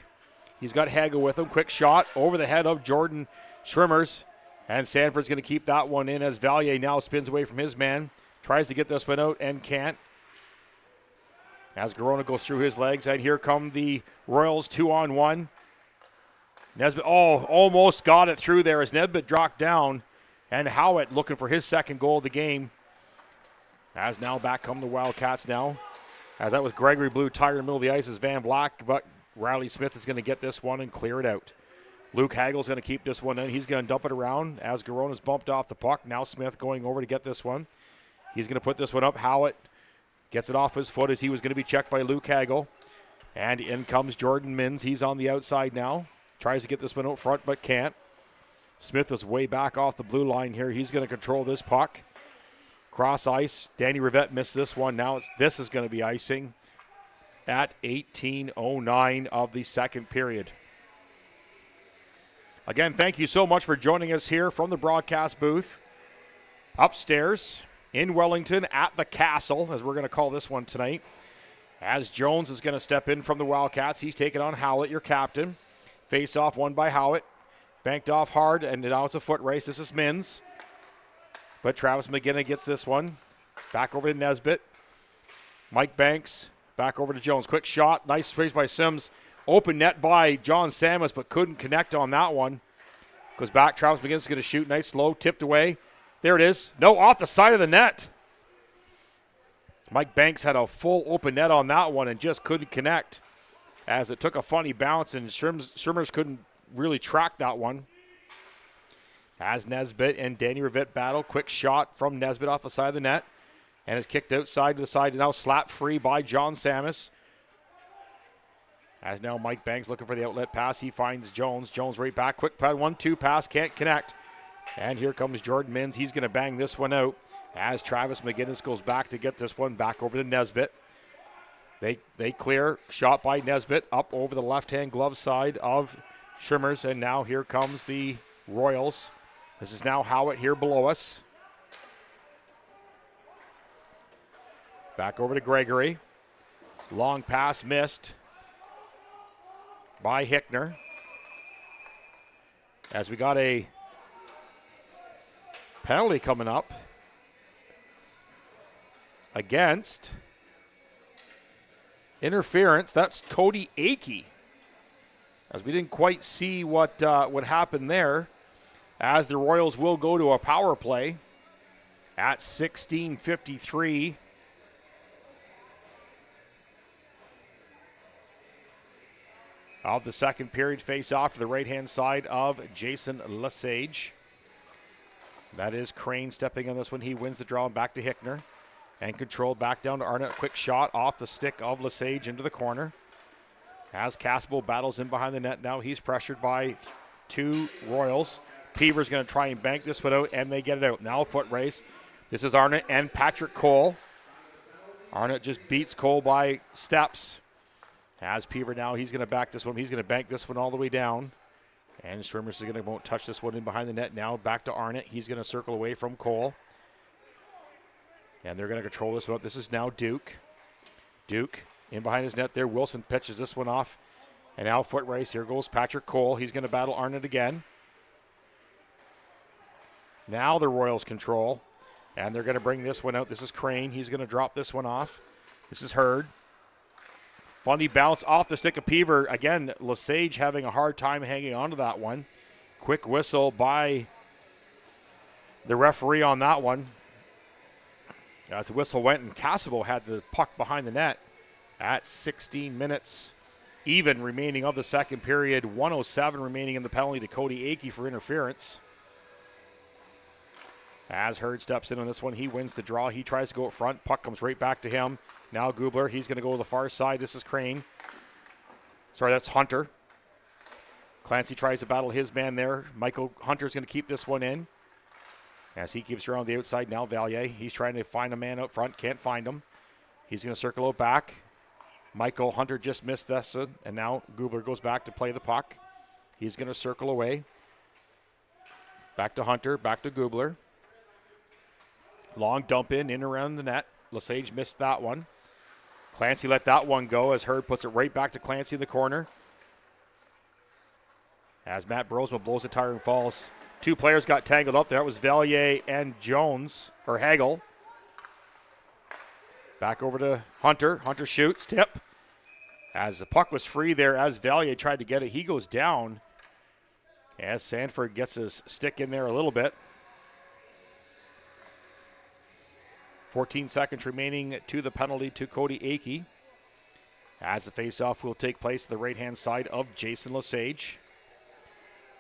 He's got Haga with him. Quick shot over the head of Jordan Schrimmers. And Sanford's going to keep that one in as Valier now spins away from his man. Tries to get this one out and can't. As Garona goes through his legs. And here come the Royals 2-on-1. Nesbitt, almost got it through there as Nesbitt dropped down. And Howitt looking for his second goal of the game. As now back come the Wildcats now. As that was Gregory Blue tired in the middle of the ice as Van Vlack. But Riley Smith is going to get this one and clear it out. Luke Hagel's going to keep this one in. He's going to dump it around as Garona's bumped off the puck. Now Smith going over to get this one. He's going to put this one up. Howitt gets it off his foot as he was going to be checked by Luke Hagel. And in comes Jordan Mins. He's on the outside now. Tries to get this one out front but can't. Smith is way back off the blue line here. He's going to control this puck. Cross ice. Danny Rivette missed this one. Now this is going to be icing at 18:09 of the second period. Again, thank you so much for joining us here from the broadcast booth upstairs in Wellington at the Castle, as we're going to call this one tonight. As Jones is going to step in from the Wildcats. He's taking on Howlett, your captain. Face off won by Howitt. Banked off hard, and now it's a foot race. This is Mins. But Travis McGinnis gets this one. Back over to Nesbitt. Mike Banks back over to Jones. Quick shot. Nice space by Sims. Open net by John Samus, but couldn't connect on that one. Goes back. Travis McGinnis is going to shoot. Nice slow. Tipped away. There it is. No, off the side of the net. Mike Banks had a full open net on that one and just couldn't connect as it took a funny bounce, and Schrimmers couldn't really track that one. As Nesbitt and Danny Rivette battle. Quick shot from Nesbitt off the side of the net. And it's kicked outside to the side. Now slapped free by John Samus. As now Mike Banks looking for the outlet pass. He finds Jones. Jones right back. Quick pad 1-2 pass. Can't connect. And here comes Jordan Mins. He's going to bang this one out. as Travis McGinnis goes back to get this one back over to Nesbitt. They clear, shot by Nesbitt up over the left-hand glove side of Schwimmers, and now here comes the Royals. This is now Howitt here below us. Back over to Gregory. Long pass missed by Hickner. As we got a penalty coming up against interference. That's Cody Akey. As we didn't quite see what happened there, as the Royals will go to a power play at 16:53. Of the second period, face off to the right-hand side of Jason Lesage. That is Crane stepping on this one. He wins the draw and back to Hickner. And controlled back down to Arnott. Quick shot off the stick of Lesage into the corner. As Cassable battles in behind the net now, he's pressured by two Royals. Peaver's going to try and bank this one out, and they get it out. Now a foot race. This is Arnott and Patrick Cole. Arnott just beats Cole by steps. As Peaver now, he's going to back this one. He's going to bank this one all the way down. And Schwimmers is won't touch this one in behind the net now. Back to Arnott. He's going to circle away from Cole. And they're going to control this one. This is now Duke. Duke in behind his net there. Wilson pitches this one off. And now foot race. Here goes Patrick Cole. He's going to battle Arnott again. Now the Royals control. And they're going to bring this one out. This is Crane. He's going to drop this one off. This is Hurd. Funny bounce off the stick of Peaver. Again, Lesage having a hard time hanging on to that one. Quick whistle by the referee on that one. As the whistle went, and Cassable had the puck behind the net at 16 minutes even remaining of the second period. 1:07 remaining in the penalty to Cody Akey for interference. As Hurd steps in on this one, he wins the draw. He tries to go up front. Puck comes right back to him. Now Gubler, he's going to go to the far side. This is Crane. Sorry, that's Hunter. Clancy tries to battle his man there. Michael Hunter's going to keep this one in. As he keeps around the outside, now Valier. He's trying to find a man out front. Can't find him. He's going to circle out back. Michael Hunter just missed this, and now Gubler goes back to play the puck. He's going to circle away. Back to Hunter, back to Gubler. Long dump in around the net. Lesage missed that one. Clancy let that one go as Hurd puts it right back to Clancy in the corner. As Matt Brosma blows the tire and falls. Two players got tangled up there. It was Valier and Jones, or Hagel. Back over to Hunter. Hunter shoots, tip. As the puck was free there, as Valier tried to get it, he goes down. As Sanford gets his stick in there a little bit. 14 seconds remaining to the penalty to Cody Akey. As the faceoff will take place to the right-hand side of Jason Lesage.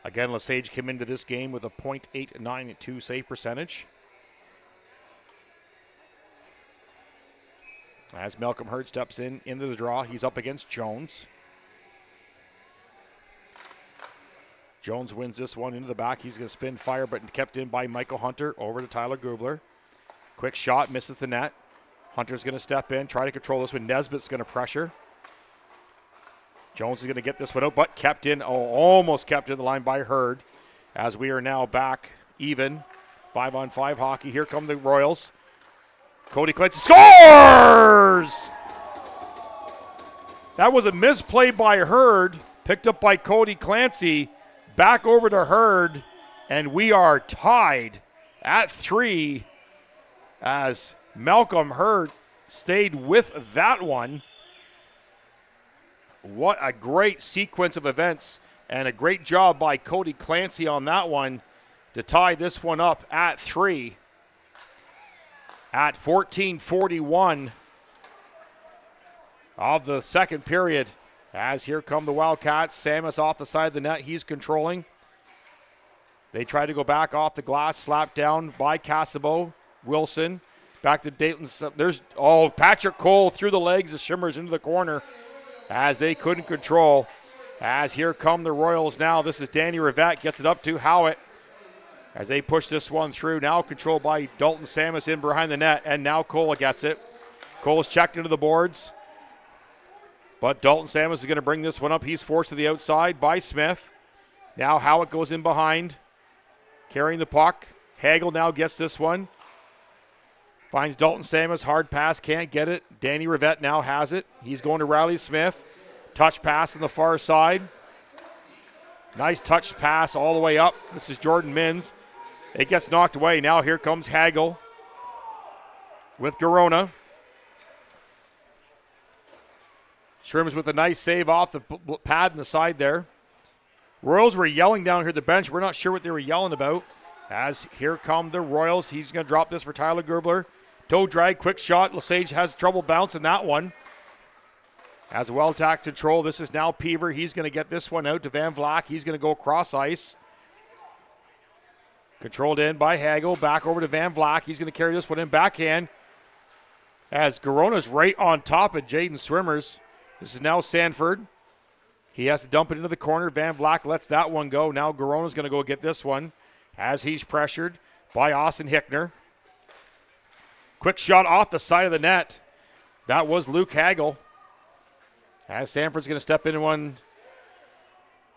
Again, Lesage came into this game with a .892 save percentage. As Malcolm Hurd steps into the draw, he's up against Jones. Jones wins this one into the back. He's going to spin fire, but kept in by Michael Hunter over to Tyler Gubler. Quick shot, misses the net. Hunter's going to step in, try to control this one. Nesbitt's going to pressure. Jones is going to get this one out, but kept in, almost kept in the line by Hurd. As we are now back even. 5-on-5 hockey. Here come the Royals. Cody Clancy scores! That was a misplay by Hurd, picked up by Cody Clancy. Back over to Hurd, and we are tied at 3 as Malcolm Hurd stayed with that one. What a great sequence of events, and a great job by Cody Clancy on that one to tie this one up at 3 at 14:41 of the second period. As here come the Wildcats. Samus off the side of the net. He's controlling. They try to go back off the glass. Slapped down by Cassabo. Wilson. Back to Dayton. There's, Patrick Cole through the legs of Shimmers into the corner as they couldn't control. As here come the Royals now. This is Danny Rivette. Gets it up to Howitt. as they push this one through. Now controlled by Dalton Samus in behind the net, and now Cole gets it. Cole's checked into the boards, but Dalton Samus is going to bring this one up. He's forced to the outside by Smith. Now Howitt goes in behind, carrying the puck. Hagel now gets this one. Finds Dalton Samus, hard pass, can't get it. Danny Rivette now has it. He's going to Riley Smith. Touch pass on the far side. Nice touch pass all the way up. This is Jordan Mins. It gets knocked away. Now here comes Hagel with Garona. Shrims with a nice save off the pad in the side there. Royals were yelling down here at the bench. We're not sure what they were yelling about. As here come the Royals. He's going to drop this for Tyler Gerbler. Toe drag, quick shot. Lesage has trouble bouncing that one. As well attack control, this is now Peaver. He's going to get this one out to Van Vlack. He's going to go cross ice. Controlled in by Hagel. Back over to Van Vlack. He's going to carry this one in backhand. As Garona's right on top of Jaden Swimmers. This is now Sanford. He has to dump it into the corner. Van Vlack lets that one go. Now Garona's going to go get this one as he's pressured by Austin Hickner. Quick shot off the side of the net. That was Luke Hagel. As Sanford's going to step into one.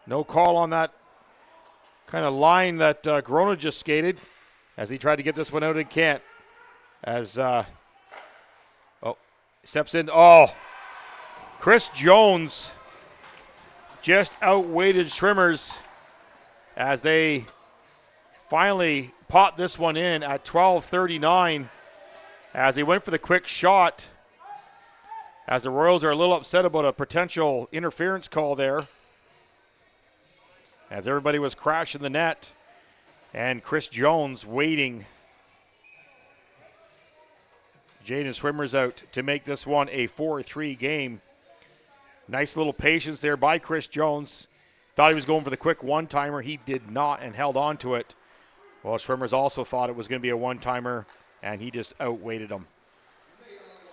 No call on that kind of line that Corona just skated as he tried to get this one out and can't. As, steps in. Chris Jones just outweighted Schwimmers as they finally pot this one in at 12:39 as they went for the quick shot. As the Royals are a little upset about a potential interference call there. As everybody was crashing the net. And Chris Jones waiting. Jaden Swimmers out to make this one a 4-3 game. Nice little patience there by Chris Jones. Thought he was going for the quick one-timer. He did not and held on to it. Well, Swimmers also thought it was going to be a one-timer, and he just outweighted him.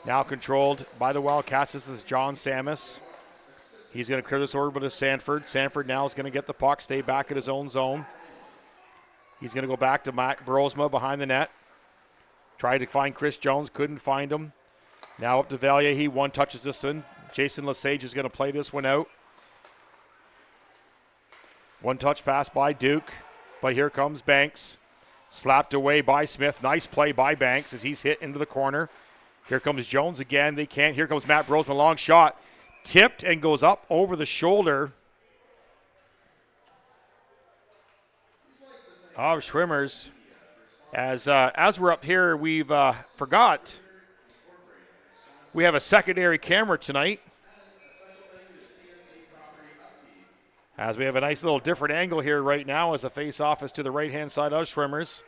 Now controlled by the Wildcats. This is John Samus. He's going to clear this over to Sanford. Sanford now is going to get the puck, stay back at his own zone. He's going to go back to Matt Brosma behind the net. Tried to find Chris Jones, couldn't find him. Now up to Valier. He one touches this one. Jason Lesage is going to play this one out. One touch pass by Duke, but here comes Banks. Slapped away by Smith. Nice play by Banks as he's hit into the corner. Here comes Jones again. They can't. Here comes Matt Brosman. Long shot. Tipped and goes up over the shoulder of Schwimmers. As we're up here, we've forgot we have a secondary camera tonight. As we have a nice little different angle here right now as the face-off is to the right-hand side of Schwimmers.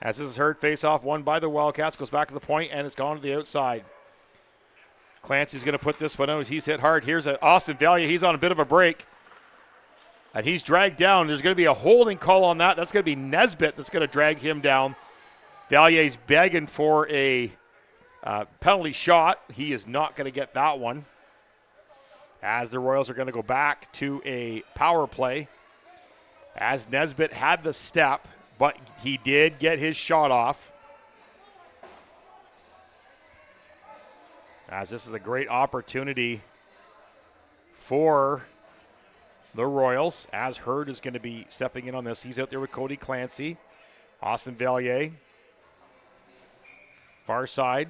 As this is heard, face-off won by the Wildcats, goes back to the point, and it's gone to the outside. Clancy's going to put this one out. He's hit hard. Here's Austin Valier. He's on a bit of a break. And he's dragged down. There's going to be a holding call on that. That's going to be Nesbitt that's going to drag him down. Valier's begging for a penalty shot. He is not going to get that one. As the Royals are going to go back to a power play. As Nesbitt had the step, but he did get his shot off. As this is a great opportunity for the Royals, as Hurd is going to be stepping in on this. He's out there with Cody Clancy. Austin Valier. Far side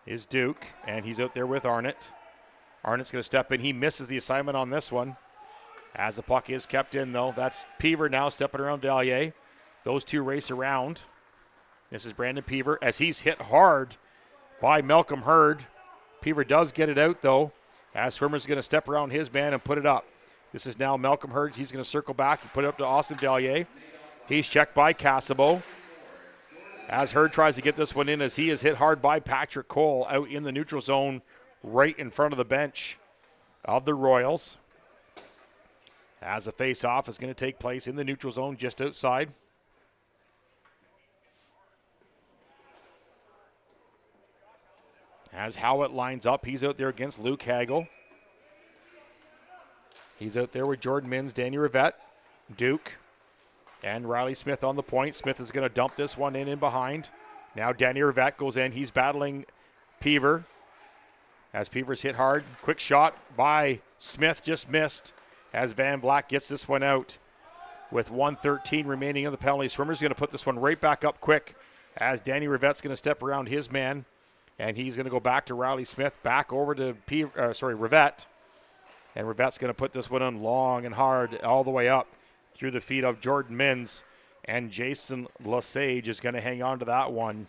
is Duke, and he's out there with Arnott. Arnott's going to step in. He misses the assignment on this one. As the puck is kept in, though. That's Peaver now stepping around Valier. Those two race around. This is Brandon Peaver as he's hit hard by Malcolm Hurd. Peaver does get it out, though, as Swimmer's going to step around his man and put it up. This is now Malcolm Hurd. He's going to circle back and put it up to Austin Valier. He's checked by Casabo. As Hurd tries to get this one in as he is hit hard by Patrick Cole out in the neutral zone right in front of the bench of the Royals. As the face-off is going to take place in the neutral zone just outside. As Howitt lines up, he's out there against Luke Hagel. He's out there with Jordan Mins, Danny Rivette. Duke and Riley Smith on the point. Smith is going to dump this one in behind. Now Danny Rivette goes in. He's battling Peaver. As Peaver's hit hard. Quick shot by Smith, just missed. As Van Vleck gets this one out with 1:13 remaining in the penalty. Swimmer's going to put this one right back up quick as Danny Rivette's going to step around his man. And he's going to go back to Riley Smith, back over to Rivette. And Rivette's going to put this one on long and hard all the way up through the feet of Jordan Mins. And Jason Lesage is going to hang on to that one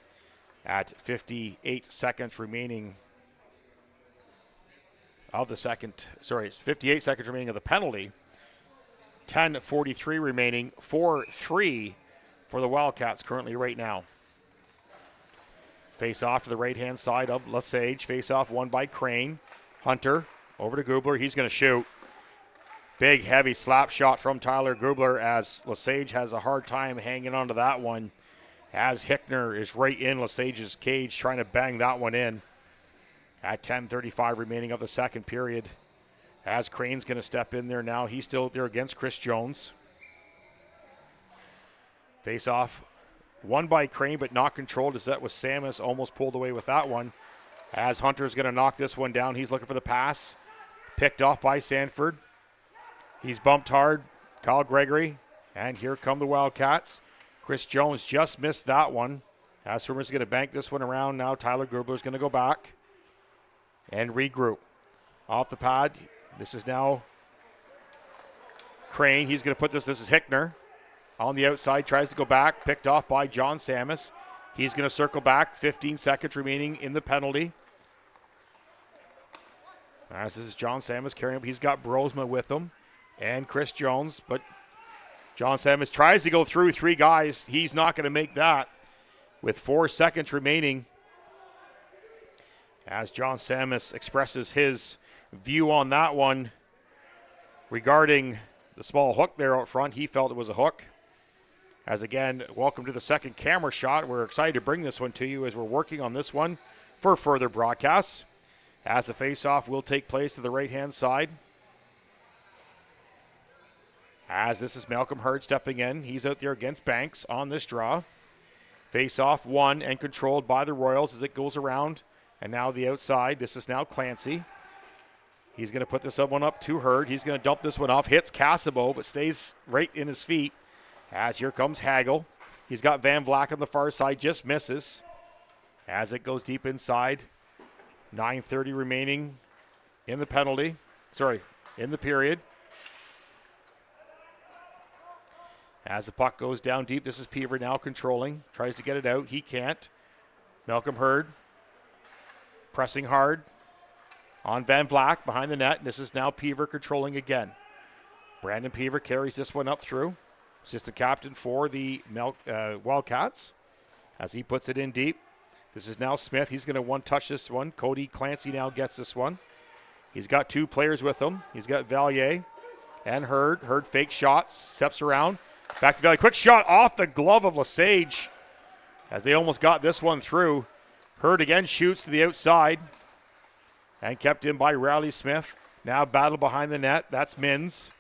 at 58 seconds remaining of the second. 58 seconds remaining of the penalty. 10:43 remaining. 4-3 for the Wildcats currently right now. Face off to the right-hand side of Lesage. Face off won by Crane. Hunter over to Gubler. He's going to shoot. Big, heavy slap shot from Tyler Gubler as Lesage has a hard time hanging onto that one. As Hickner is right in Lesage's cage trying to bang that one in. At 10:35 remaining of the second period. As Crane's going to step in there now. He's still there against Chris Jones. Face off. Won by Crane, but not controlled as that was Samus almost pulled away with that one. As Hunter's going to knock this one down. He's looking for the pass. Picked off by Sanford. He's bumped hard. Kyle Gregory. And here come the Wildcats. Chris Jones just missed that one. As Swimmer's going to bank this one around now. Tyler Grubler's going to go back and regroup. Off the pad. This is now Crane. He's going to put this. This is Hickner. On the outside, tries to go back. Picked off by John Samus. He's going to circle back. 15 seconds remaining in the penalty. As this is John Samus carrying up. He's got Brosma with him. And Chris Jones. But John Samus tries to go through three guys. He's not going to make that. With 4 seconds remaining. As John Samus expresses his view on that one regarding the small hook there out front. He felt it was a hook. As again, welcome to the second camera shot. We're excited to bring this one to you as we're working on this one for further broadcasts. As the face-off will take place to the right-hand side. As this is Malcolm Hurd stepping in. He's out there against Banks on this draw. Face-off won and controlled by the Royals as it goes around. And now the outside. This is now Clancy. He's going to put this one up to Hurd. He's going to dump this one off. Hits Casabo, but stays right in his feet. As here comes Hagel. He's got Van Vleck on the far side. Just misses. As it goes deep inside. 9:30 remaining in the penalty. In the period. As the puck goes down deep, this is Peaver now controlling. Tries to get it out. He can't. Malcolm Hurd pressing hard on Van Vleck behind the net. This is now Peaver controlling again. Brandon Peaver carries this one up through. Assistant captain for the Wildcats as he puts it in deep. This is now Smith. He's going to one-touch this one. Cody Clancy now gets this one. He's got two players with him. He's got Valier and Hurd. Hurd fake shots, steps around. Back to Valier. Quick shot off the glove of Lesage as they almost got this one through. Hurd again shoots to the outside and kept in by Riley Smith. Now battle behind the net. That's Mins.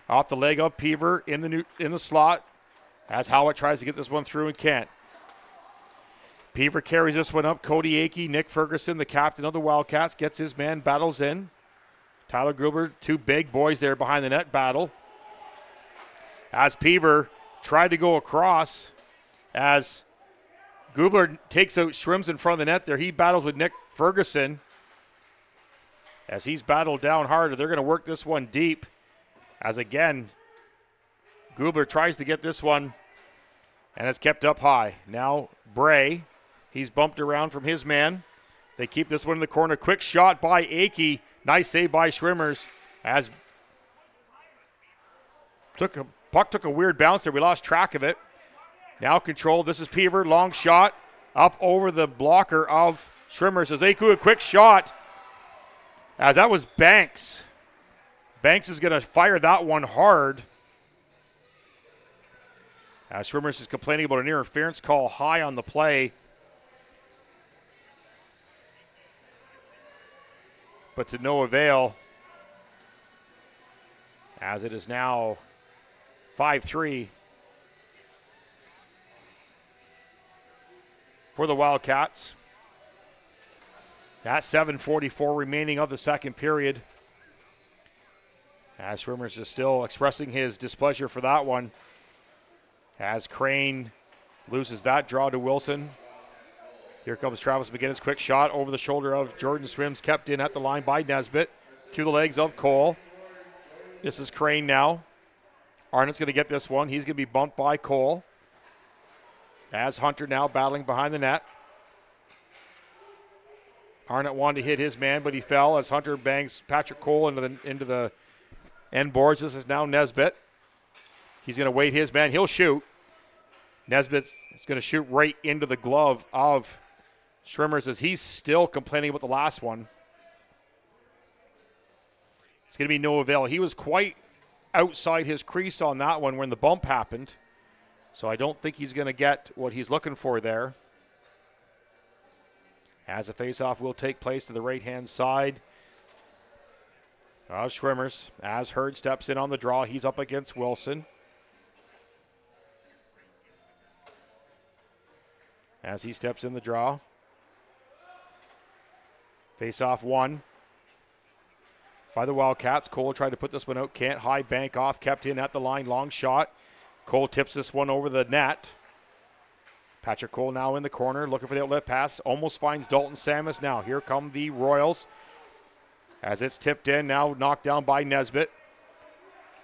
Off the leg of Peaver in the slot as Howitt tries to get this one through and can't. Peaver carries this one up. Cody Akey, Nick Ferguson, the captain of the Wildcats, gets his man, battles in. Tyler Gruber, two big boys there behind the net battle. As Peaver tried to go across, as Gubler takes out Shrims in front of the net there. He battles with Nick Ferguson. As he's battled down hard, they're going to work this one deep. As again, Gubler tries to get this one, and it's kept up high. Now Bray, he's bumped around from his man. They keep this one in the corner. Quick shot by Akey. Nice save by Schwimmers. As puck took a weird bounce there. We lost track of it. Now control. This is Peaver. Long shot up over the blocker of Schwimmers. As Akey, a quick shot. As that was Banks. Banks is going to fire that one hard. As Schwimmers is complaining about an interference call high on the play. But to no avail. As it is now 5-3 for the Wildcats. At 7:44 remaining of the second period. As Schwimmers is still expressing his displeasure for that one. As Crane loses that draw to Wilson. Here comes Travis McGinnis. Quick shot over the shoulder of Jordan Swims. Kept in at the line by Nesbitt. Through the legs of Cole. This is Crane now. Arnott's going to get this one. He's going to be bumped by Cole. As Hunter now battling behind the net. Arnott wanted to hit his man, but he fell as Hunter bangs Patrick Cole into the end boards. This is now Nesbitt. He's going to wait his man. He'll shoot. Nesbitt is going to shoot right into the glove of Schwimmers as he's still complaining about the last one. It's going to be no avail. He was quite outside his crease on that one when the bump happened. So I don't think he's going to get what he's looking for there. As a faceoff will take place to the right-hand side of Schwimmers. As Hurd steps in on the draw, he's up against Wilson. As he steps in the draw. Faceoff one by the Wildcats. Cole tried to put this one out. Can't. High bank off. Kept in at the line. Long shot. Cole tips this one over the net. Patrick Cole now in the corner, looking for the outlet pass. Almost finds Dalton Samus. Now here come the Royals. As it's tipped in, now knocked down by Nesbitt.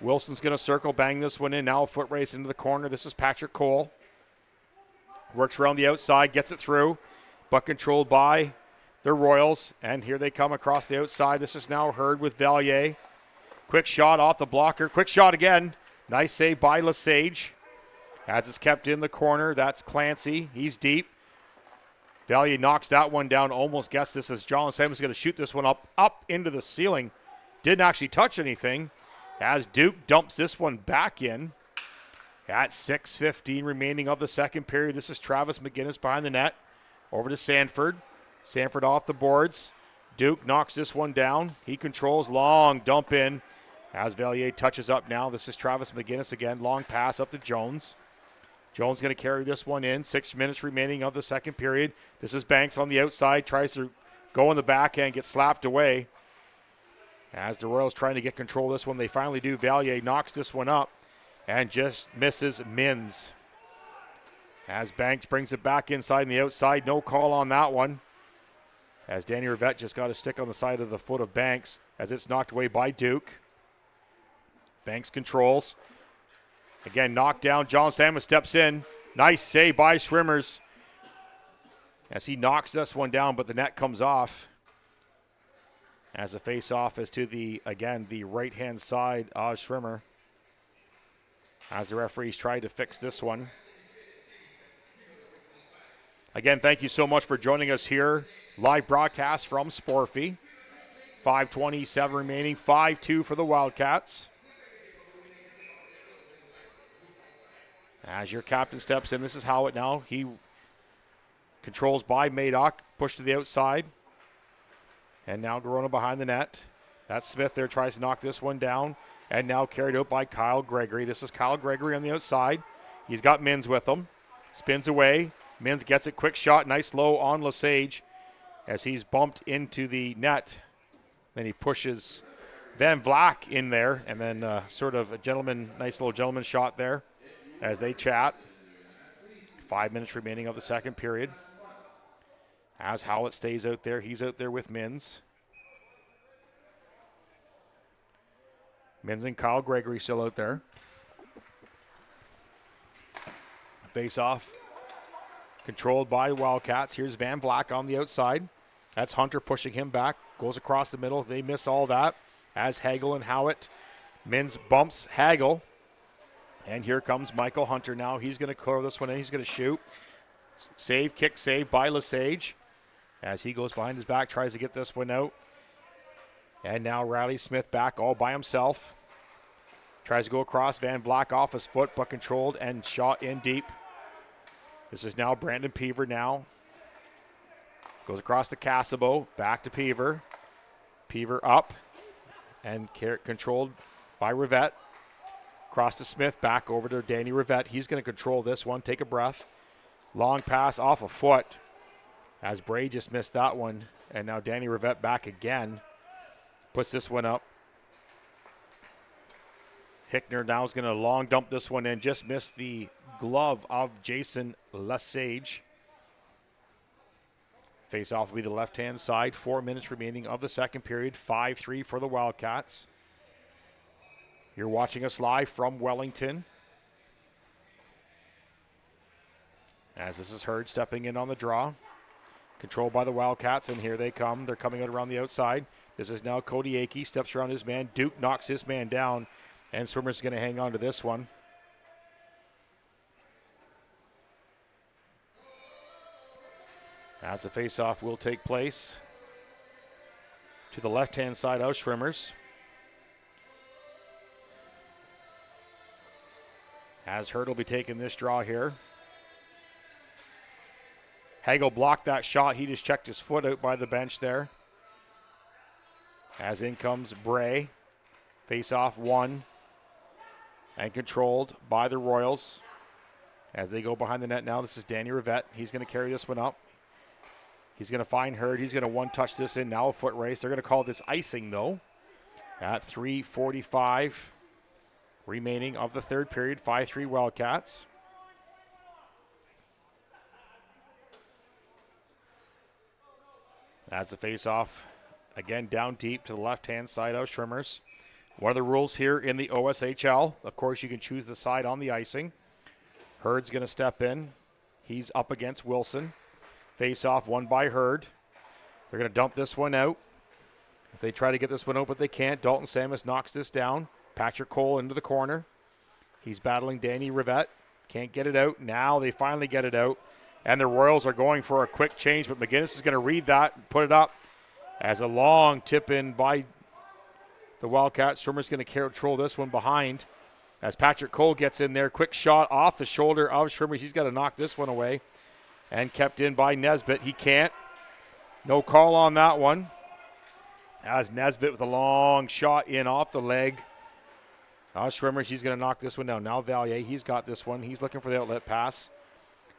Wilson's going to circle, bang this one in. Now a foot race into the corner. This is Patrick Cole. Works around the outside, gets it through, but controlled by the Royals. And here they come across the outside. This is now Hurd with Valier. Quick shot off the blocker. Quick shot again. Nice save by Lesage. As it's kept in the corner, that's Clancy. He's deep. Valier knocks that one down, almost gets this as John Samuels going to shoot this one up into the ceiling. Didn't actually touch anything. As Duke dumps this one back in. At 6:15 remaining of the second period, this is Travis McGinnis behind the net. Over to Sanford. Sanford off the boards. Duke knocks this one down. He controls, long dump in. As Valier touches up now, this is Travis McGinnis again. Long pass up to Jones. Jones going to carry this one in. 6 minutes remaining of the second period. This is Banks on the outside. Tries to go in the backhand, gets slapped away. As the Royals trying to get control of this one, they finally do. Valier knocks this one up and just misses Mins. As Banks brings it back inside and the outside. No call on that one. As Danny Rivette just got a stick on the side of the foot of Banks as it's knocked away by Duke. Banks controls. Again, knocked down. John Samus steps in. Nice save by Schwimmers as he knocks this one down, but the net comes off. As a face-off is to the right-hand side of Schwimmer. As the referees try to fix this one. Again, thank you so much for joining us here. Live broadcast from Sporfy. 5:27 remaining. 5-2 for the Wildcats. As your captain steps in, this is Howitt now. He controls by Madoc, push to the outside. And now Garona behind the net. That's Smith there, tries to knock this one down. And now carried out by Kyle Gregory. This is Kyle Gregory on the outside. He's got Mins with him. Spins away. Mins gets it, quick shot, nice low on Lesage as he's bumped into the net. Then he pushes Van Vlack in there, and then sort of a nice little gentleman shot there. As they chat. 5 minutes remaining of the second period. As Howlett stays out there, he's out there with Mins. Mins and Kyle Gregory still out there. Face off. Controlled by the Wildcats. Here's Van Vlack on the outside. That's Hunter pushing him back. Goes across the middle. They miss all that. As Hagel and Howitt. Mins bumps Hagel. And here comes Michael Hunter now. He's going to clear this one in. He's going to shoot. Kick save by Lesage. As he goes behind his back, tries to get this one out. And now Riley Smith back all by himself. Tries to go across. Van Vlack off his foot, but controlled and shot in deep. This is now Brandon Peaver now. Goes across to Casabo. Back to Peaver. Peaver up. And controlled by Rivette. Across to Smith, back over to Danny Rivette. He's going to control this one. Take a breath. Long pass off a foot. As Bray just missed that one. And now Danny Rivette back again. Puts this one up. Hickner now is going to long dump this one in. Just missed the glove of Jason Lesage. Face-off will be the left-hand side. 4 minutes remaining of the second period. 5-3 for the Wildcats. You're watching us live from Wellington. As this is Hurd stepping in on the draw. Controlled by the Wildcats, and here they come. They're coming out around the outside. This is now Cody Akey. Steps around his man. Duke knocks his man down, and Swimmer's going to hang on to this one. As the face-off will take place to the left-hand side of Schwimmers. As Hurd will be taking this draw here. Hagel blocked that shot. He just checked his foot out by the bench there. As in comes Bray. Face-off won and controlled by the Royals. As they go behind the net now, this is Danny Rivette. He's going to carry this one up. He's going to find Hurd. He's going to one-touch this in. Now a foot race. They're going to call this icing, though. At 3:45 remaining of the third period. 5-3 Wildcats. As the face-off, again, down deep to the left-hand side of Schwimmers. One of the rules here in the OSHL, of course, you can choose the side on the icing. Hurd's going to step in. He's up against Wilson. Face-off won by Hurd. They're going to dump this one out. If they try to get this one out, but they can't. Dalton Samus knocks this down. Patrick Cole into the corner. He's battling Danny Rivette. Can't get it out. Now they finally get it out. And the Royals are going for a quick change, but McGinnis is going to read that and put it up as a long tip in by the Wildcats. Swimmer's going to control this one behind as Patrick Cole gets in there. Quick shot off the shoulder of Schwimmers. He's got to knock this one away. And kept in by Nesbitt. He can't. No call on that one. As Nesbitt with a long shot in off the leg. Schwimmers, he's going to knock this one down. Now Valier, he's got this one. He's looking for the outlet pass.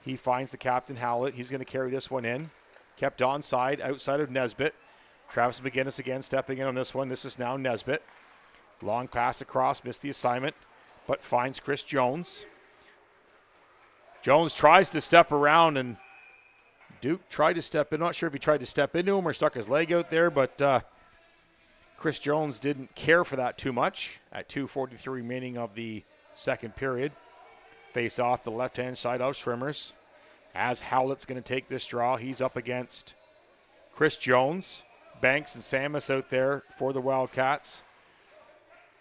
He finds the captain, Howlett. He's going to carry this one in. Kept onside, outside of Nesbitt. Travis McGinnis again stepping in on this one. This is now Nesbitt. Long pass across, missed the assignment, but finds Chris Jones. Jones tries to step around, and Duke tried to step in. Not sure if he tried to step into him or stuck his leg out there, but Chris Jones didn't care for that too much at 2:43 remaining of the second period. Face off the left-hand side of Schwimmers. As Howlett's going to take this draw, he's up against Chris Jones. Banks and Samus out there for the Wildcats.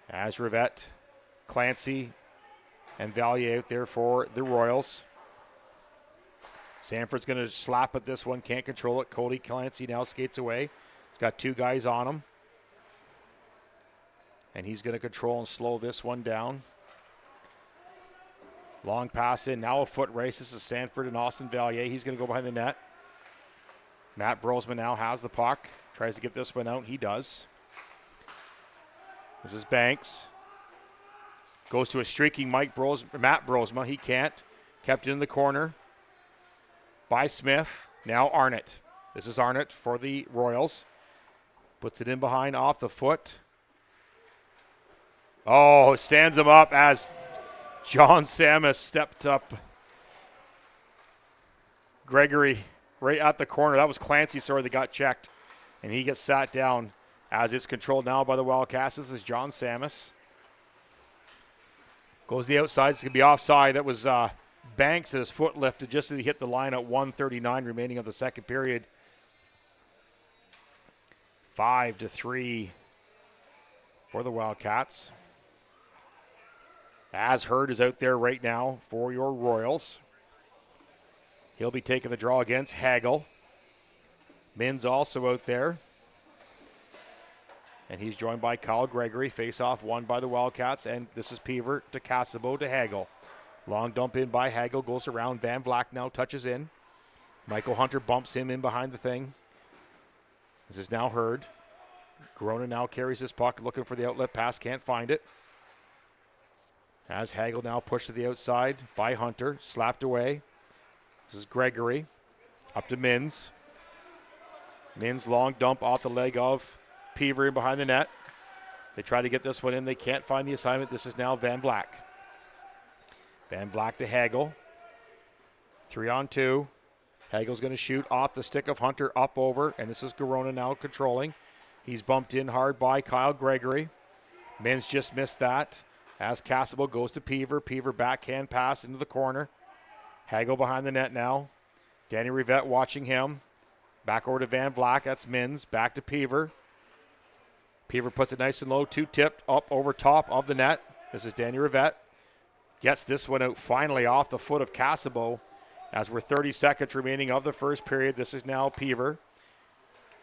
As Rivette, Clancy, and Valier out there for the Royals. Sanford's going to slap at this one, can't control it. Cody Clancy now skates away. He's got two guys on him. And he's going to control and slow this one down. Long pass in, now a foot race. This is Sanford and Austin Valier. He's going to go behind the net. Matt Brosman now has the puck. Tries to get this one out. He does. This is Banks. Goes to a streaking Matt Brosma. He can't. Kept in the corner by Smith. Now Arnott. This is Arnott for the Royals. Puts it in behind off the foot. Oh, stands him up as John Samus stepped up. Gregory right at the corner. That was Clancy, that got checked. And he gets sat down as it's controlled now by the Wildcats. This is John Samus. Goes to the outside. It's going to be offside. That was Banks that his foot lifted just as he hit the line at 1:39 remaining of the second period. 5-3 for the Wildcats. As Hurd is out there right now for your Royals. He'll be taking the draw against Hagel. Min's also out there. And he's joined by Kyle Gregory. Face-off won by the Wildcats. And this is Peaver to Casabo to Hagel. Long dump in by Hagel. Goes around. Van Vlack now touches in. Michael Hunter bumps him in behind the thing. This is now Hurd. Corona now carries this puck. Looking for the outlet pass. Can't find it. As Hagel now pushed to the outside by Hunter, slapped away. This is Gregory, up to Mins. Mins long dump off the leg of Peaver in behind the net. They try to get this one in. They can't find the assignment. This is now Van Vlack. Van Vlack to Hagel. 3-on-2. Hagel's going to shoot off the stick of Hunter up over, and this is Garona now controlling. He's bumped in hard by Kyle Gregory. Mins just missed that. As Cassable goes to Peaver. Peaver backhand pass into the corner. Hagel behind the net now. Danny Rivette watching him. Back over to Van Vlack. That's Mins. Back to Peaver. Peaver puts it nice and low. 2-tipped up over top of the net. This is Danny Rivette. Gets this one out finally off the foot of Cassable. As we're 30 seconds remaining of the first period. This is now Peaver.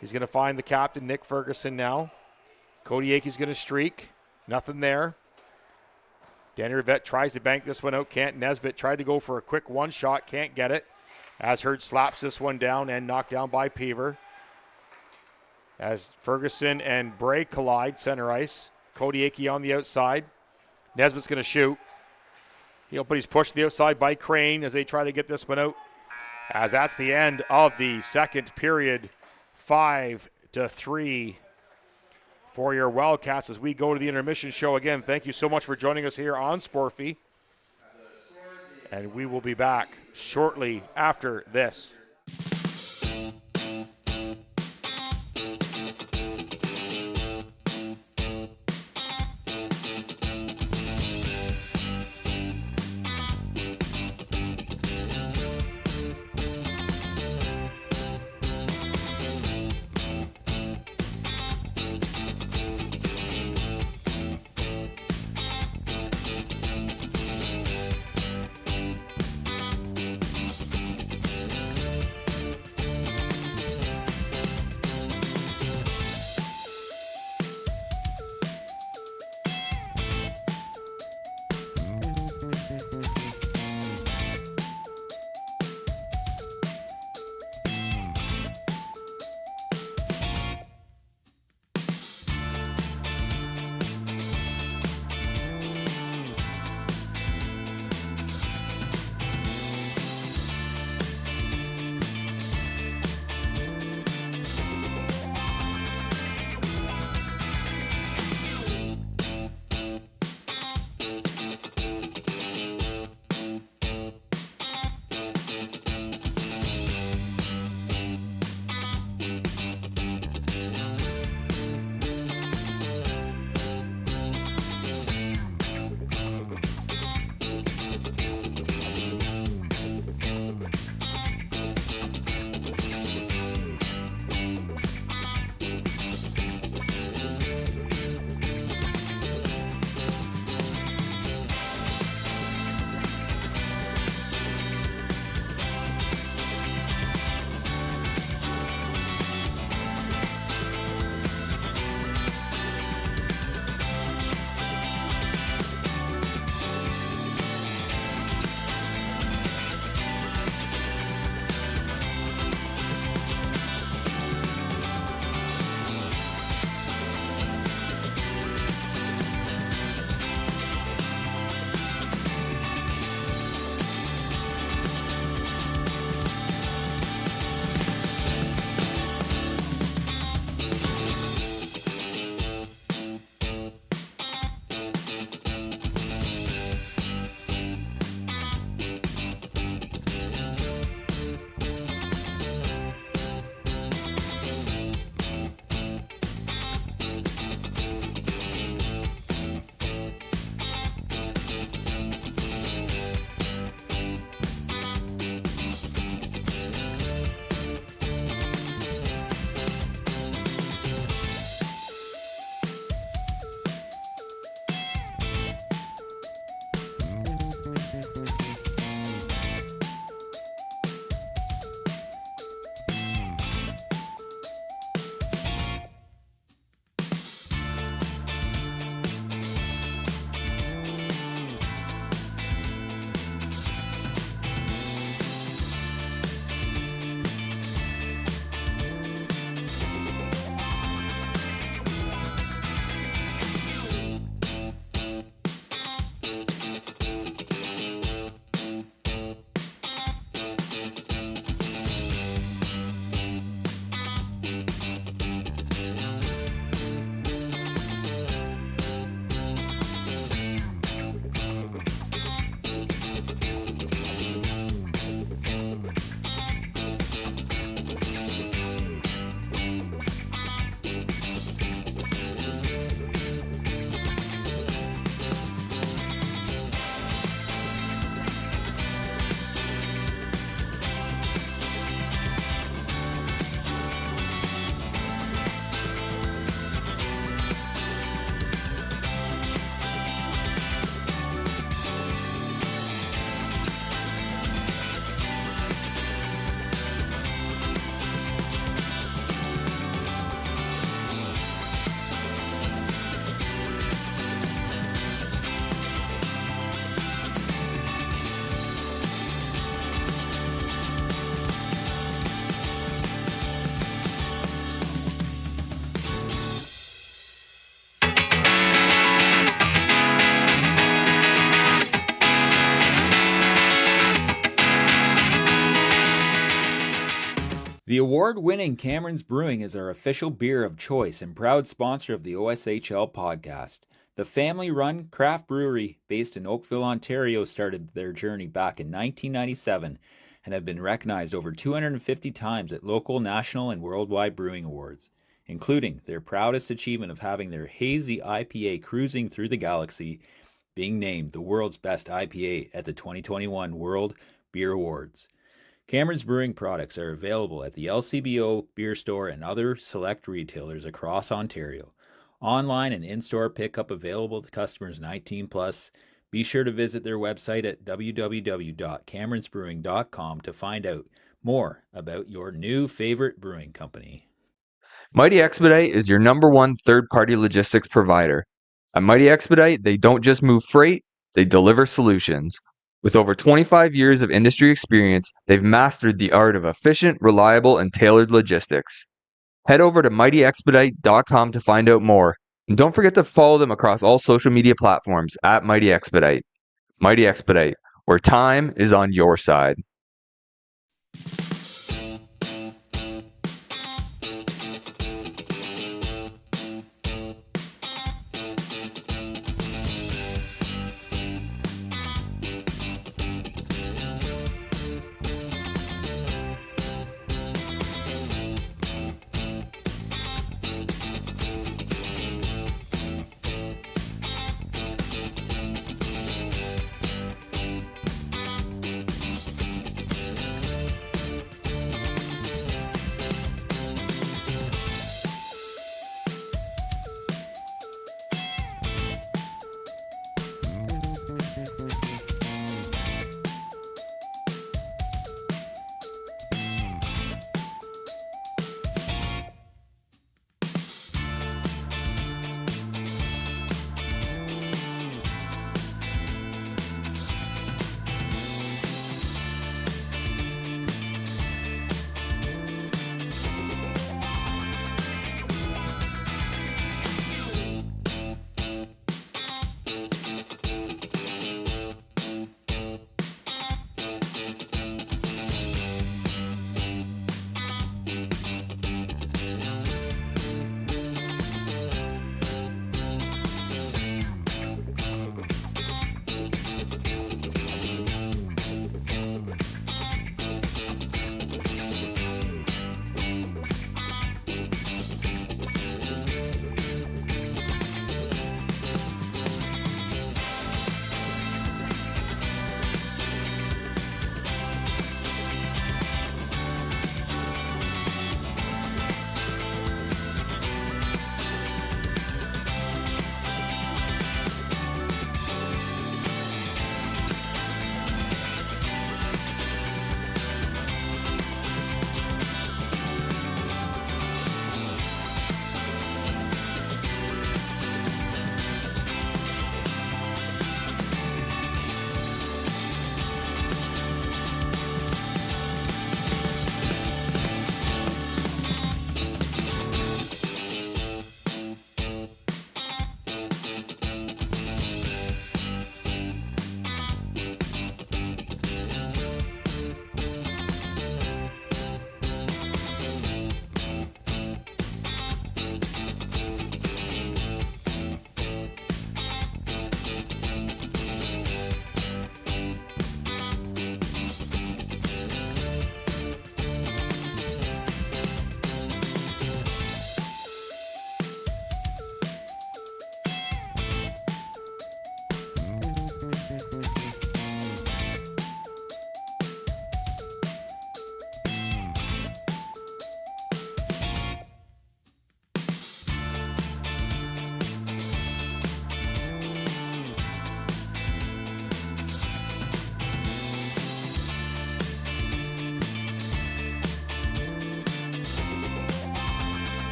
He's going to find the captain, Nick Ferguson now. Cody Akey's going to streak. Nothing there. Danny Rivette tries to bank this one out. Can't. Nesbitt tried to go for a quick one shot. Can't get it. As Hurd slaps this one down and knocked down by Peaver. As Ferguson and Bray collide center ice. Cody Akey on the outside. Nesbitt's going to shoot. But he's pushed to the outside by Crane as they try to get this one out. As that's the end of the second period. 5-3 for your Wildcats as we go to the intermission show again. Thank you so much for joining us here on Sportfy. And we will be back shortly after this. The award-winning Cameron's Brewing is our official beer of choice and proud sponsor of the OSHL podcast. The family-run craft brewery based in Oakville, Ontario started their journey back in 1997 and have been recognized over 250 times at local, national, and worldwide brewing awards, including their proudest achievement of having their hazy IPA cruising through the galaxy being named the world's best IPA at the 2021 World Beer Awards. Cameron's Brewing products are available at the LCBO Beer Store and other select retailers across Ontario. Online and in-store pickup available to customers 19 plus. Be sure to visit their website at www.cameronsbrewing.com to find out more about your new favorite brewing company. Mighty Expedite is your number one third-party logistics provider. At Mighty Expedite, they don't just move freight, they deliver solutions. With over 25 years of industry experience, they've mastered the art of efficient, reliable, and tailored logistics. Head over to mightyexpedite.com to find out more. And don't forget to follow them across all social media platforms at Mighty Expedite. Mighty Expedite, where time is on your side.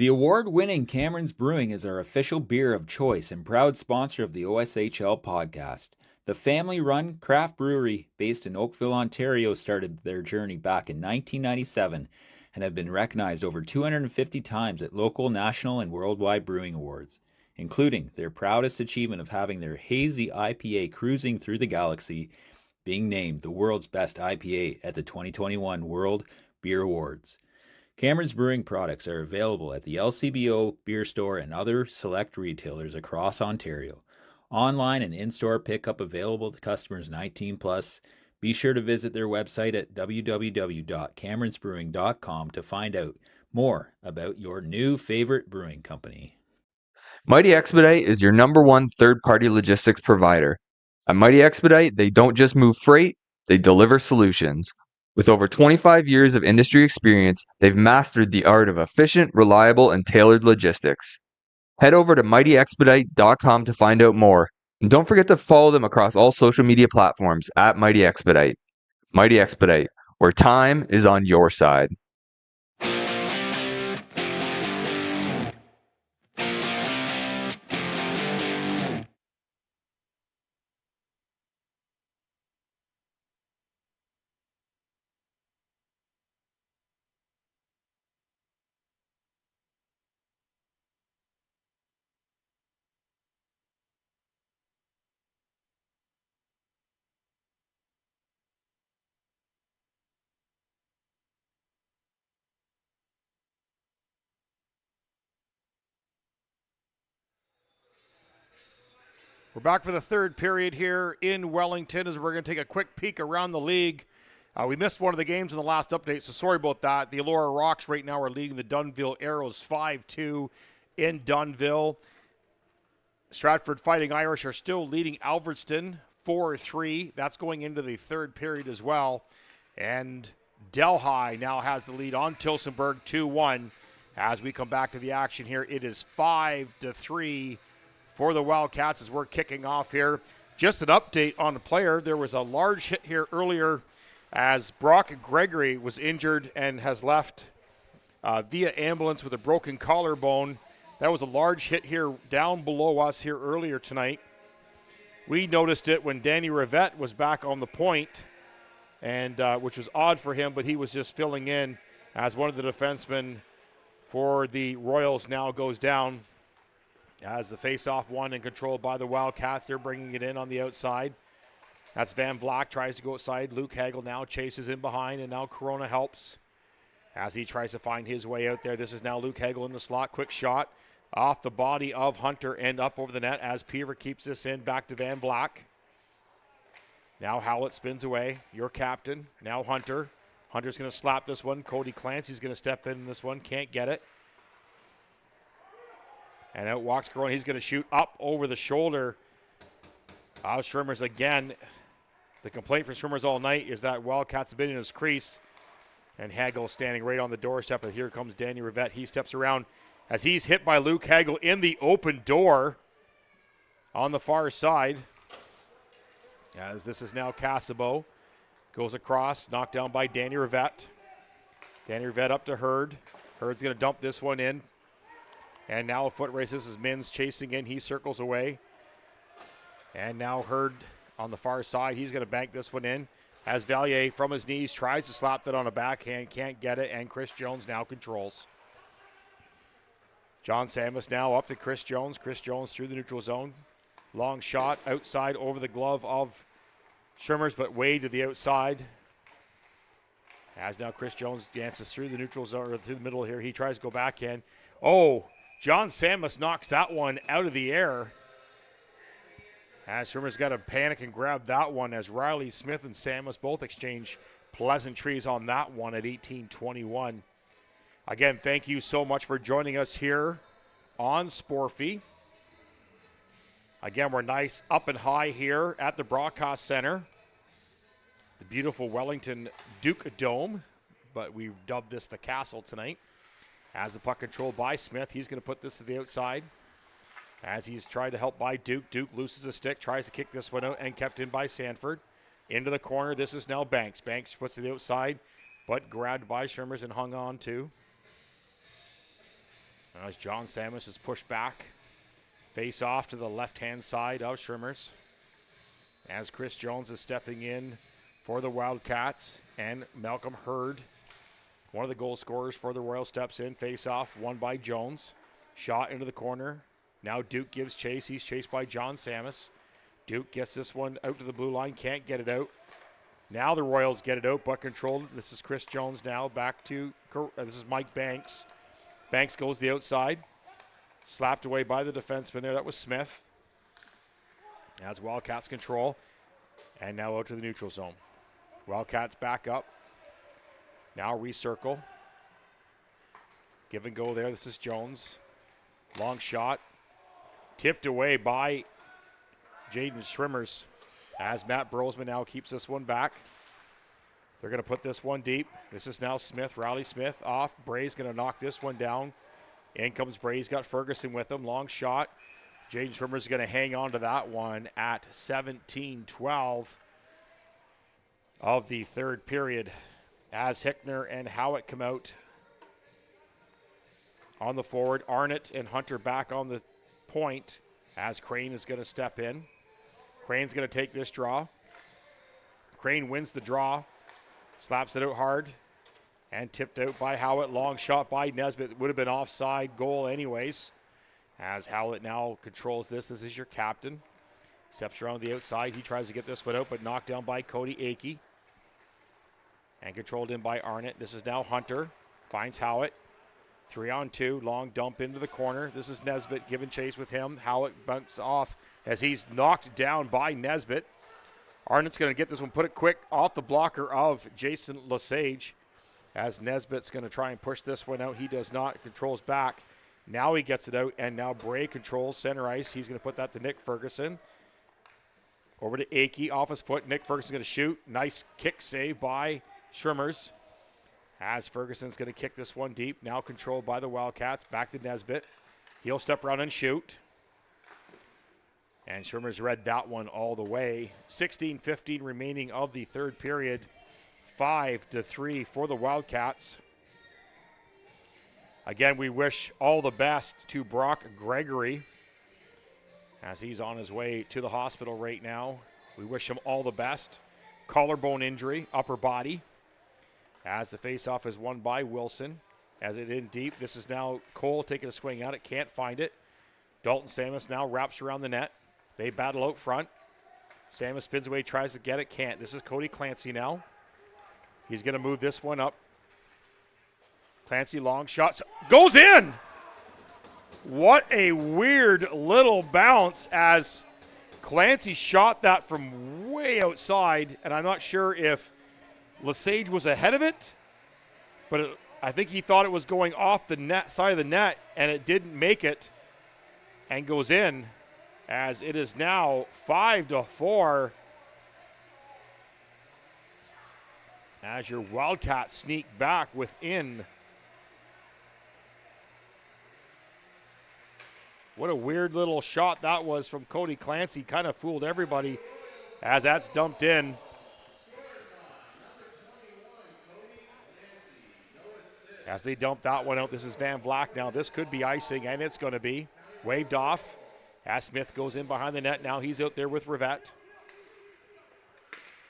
The award-winning Cameron's Brewing is our official beer of choice and proud sponsor of the OSHL podcast. The family-run craft brewery based in Oakville, Ontario started their journey back in 1997 and have been recognized over 250 times at local, national, and worldwide brewing awards, including their proudest achievement of having their hazy IPA cruising through the galaxy being named the world's best IPA at the 2021 World Beer Awards. Cameron's Brewing products are available at the LCBO Beer Store and other select retailers across Ontario. Online and in-store pickup available to customers 19 plus. Be sure to visit their website at www.cameronsbrewing.com to find out more about your new favorite brewing company. Mighty Expedite is your number one third-party logistics provider. At Mighty Expedite, they don't just move freight, they deliver solutions. With over 25 years of industry experience, they've mastered the art of efficient, reliable, and tailored logistics. Head over to mightyexpedite.com to find out more. And don't forget to follow them across all social media platforms at Mighty Expedite. Mighty Expedite, where time is on your side. We're back for the third period here in Wellington as we're going to take a quick peek around the league. We missed one of the games in the last update, so sorry about that. The Elora Rocks right now are leading the Dunnville Arrows 5-2 in Dunnville. Stratford Fighting Irish are still leading Alfredston 4-3. That's going into the third period as well. And Delhi now has the lead on Tillsonburg 2-1. As we come back to the action here, it is 5-3 for the Wildcats as we're kicking off here. Just an update on the player. There was a large hit here earlier as Brock Gregory was injured and has left via ambulance with a broken collarbone. That was a large hit here down below us here earlier tonight. We noticed it when Danny Rivette was back on the point, and which was odd for him, but he was just filling in as one of the defensemen for the Royals now goes down. As the face-off won and controlled by the Wildcats, they're bringing it in on the outside. That's Van Vlack, tries to go outside. Luke Hagel now chases in behind, and now Corona helps as he tries to find his way out there. This is now Luke Hagel in the slot. Quick shot off the body of Hunter and up over the net as Peter keeps this in back to Van Vlack. Now Howlett spins away. Your captain. Now Hunter. Hunter's going to slap this one. Cody Clancy's going to step in this one. Can't get it. And out walks Corona. He's going to shoot up over the shoulder of Schwimmers again. The complaint for Schwimmers all night is that Wildcats have been in his crease. And Hagel standing right on the doorstep. And here comes Danny Rivette. He steps around as he's hit by Luke Hagel in the open door on the far side. As this is now Casabo. Goes across, knocked down by Danny Rivette. Danny Rivette up to Hurd. Hurd's going to dump this one in. And now a foot race. This is Mins chasing in. He circles away. And now Hurd on the far side. He's going to bank this one in. As Valier from his knees tries to slap that on a backhand. Can't get it. And Chris Jones now controls. John Samus now up to Chris Jones. Chris Jones through the neutral zone. Long shot outside over the glove of Schwimmers, but way to the outside. As now Chris Jones dances through the neutral zone, or through the middle here. He tries to go backhand. Oh, John Samus knocks that one out of the air. As Schwimmers got to panic and grab that one as Riley Smith and Samus both exchange pleasantries on that one at 18-21. Again, thank you so much for joining us here on Sporfy. Again, we're nice up and high here at the Broadcast Center. The beautiful Wellington Duke Dome, but we've dubbed this the Castle tonight. As the puck controlled by Smith, he's going to put this to the outside. As he's tried to help by Duke. Duke loses a stick, tries to kick this one out, and kept in by Sanford. Into the corner, this is now Banks. Banks puts to the outside, but grabbed by Schwimmers and hung on to. As John Samus is pushed back. Face off to the left-hand side of Schrimmers. As Chris Jones is stepping in for the Wildcats. And Malcolm Hurd, one of the goal scorers for the Royals, steps in. Face off, won by Jones. Shot into the corner. Now Duke gives chase. He's chased by John Samus. Duke gets this one out to the blue line. Can't get it out. Now the Royals get it out, but controlled. This is Chris Jones now. Back to, this is Mike Banks. Banks goes the outside. Slapped away by the defenseman there. That was Smith. As Wildcats control. And now out to the neutral zone. Wildcats back up. Now recircle. Give and go there. This is Jones. Long shot. Tipped away by Jaden Schrimmers. As Matt Brosman now keeps this one back. They're going to put this one deep. This is now Smith. Riley Smith off. Bray's going to knock this one down. In comes Bray. He's got Ferguson with him. Long shot. Jaden Schrimmers is going to hang on to that one at 17-12 of the third period. As Hickner and Howitt come out on the forward. Arnott and Hunter back on the point as Crane is going to step in. Crane's going to take this draw. Crane wins the draw. Slaps it out hard. And tipped out by Howitt. Long shot by Nesbitt. Would have been offside goal anyways. As Howlett now controls this. This is your captain. Steps around the outside. He tries to get this one out, but knocked down by Cody Akey. And controlled in by Arnott. This is now Hunter. Finds Howitt. 3-on-2. Long dump into the corner. This is Nesbitt giving chase with him. Howitt bumps off as he's knocked down by Nesbitt. Arnott's going to get this one. Put it quick off the blocker of Jason Lesage. As Nesbitt's going to try and push this one out. He does not. Controls back. Now he gets it out, and now Bray controls center ice. He's going to put that to Nick Ferguson. Over to Akey, off his foot. Nick Ferguson's going to shoot. Nice kick save by Schrimmers. As Ferguson's going to kick this one deep. Now controlled by the Wildcats. Back to Nesbitt. He'll step around and shoot. And Schrimmers read that one all the way. 16-15 remaining of the third period. 5-3 for the Wildcats. Again, we wish all the best to Brock Gregory as he's on his way to the hospital right now. We wish him all the best. Collarbone injury, upper body. As the faceoff is won by Wilson. As it in deep, this is now Cole taking a swing at it, can't find it. Dalton Samus now wraps around the net. They battle out front. Samus spins away, tries to get it, can't. This is Cody Clancy now. He's going to move this one up. Clancy, long shot, goes in! What a weird little bounce as Clancy shot that from way outside, and I'm not sure if Lesage was ahead of it, but I think he thought it was going off the net side of the net, and it didn't make it, and goes in, as it is now 5-4. As your Wildcats sneak back within. What a weird little shot that was from Cody Clancy. Kind of fooled everybody as that's dumped in. As they dump that one out, this is Van Vleck now. This could be icing, and it's going to be. Waved off. As Smith goes in behind the net. Now he's out there with Rivette.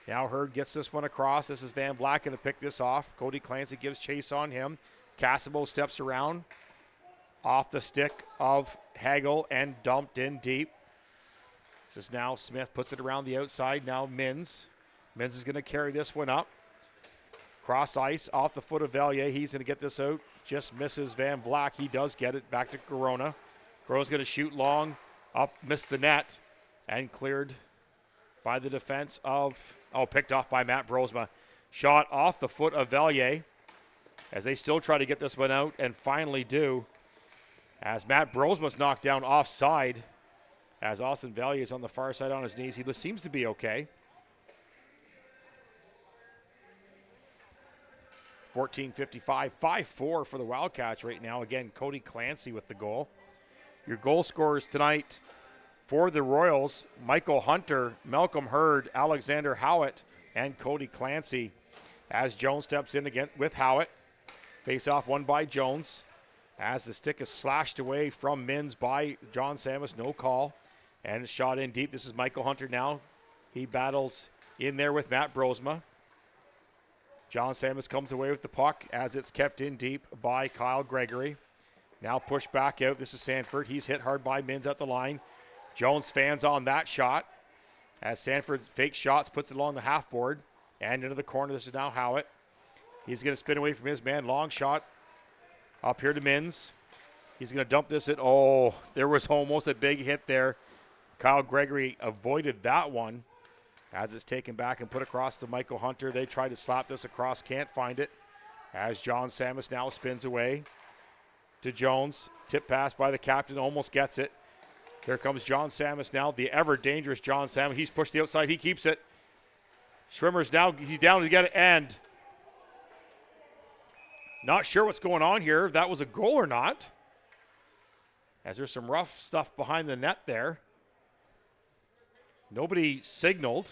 Now Hurd gets this one across. This is Van Vleck going to pick this off. Cody Clancy gives chase on him. Cassimo steps around. Off the stick of Hagel and dumped in deep. This is now Smith puts it around the outside. Now Mins. Mins is going to carry this one up. Cross ice off the foot of Valier. He's going to get this out. Just misses Van Vleck. He does get it back to Corona. Corona's going to shoot long. Up, missed the net. And cleared by the defense of, picked off by Matt Brosma. Shot off the foot of Valier. As they still try to get this one out and finally do. As Matt Brosma's knocked down offside. As Austin Valier is on the far side on his knees. He seems to be okay. 14:55, 5-4 for the Wildcats right now. Again, Cody Clancy with the goal. Your goal scorers tonight for the Royals, Michael Hunter, Malcolm Hurd, Alexander Howitt, and Cody Clancy. As Jones steps in again with Howitt. Face off won by Jones. As the stick is slashed away from Mins by John Samus, no call. And it's shot in deep. This is Michael Hunter now. He battles in there with Matt Brosma. John Samus comes away with the puck as it's kept in deep by Kyle Gregory. Now pushed back out. This is Sanford. He's hit hard by Mins at the line. Jones fans on that shot. As Sanford fakes shots, puts it along the half board and into the corner. This is now Howitt. He's going to spin away from his man. Long shot up here to Mins. He's going to dump this at, there was almost a big hit there. Kyle Gregory avoided that one as it's taken back and put across to Michael Hunter. They try to slap this across, can't find it. As John Samus now spins away to Jones. Tip pass by the captain, almost gets it. Here comes John Samus now, the ever dangerous John Samus. He's pushed the outside, he keeps it. Schwimmer's now, he's down to get it, and not sure what's going on here, if that was a goal or not. As there's some rough stuff behind the net there. Nobody signaled.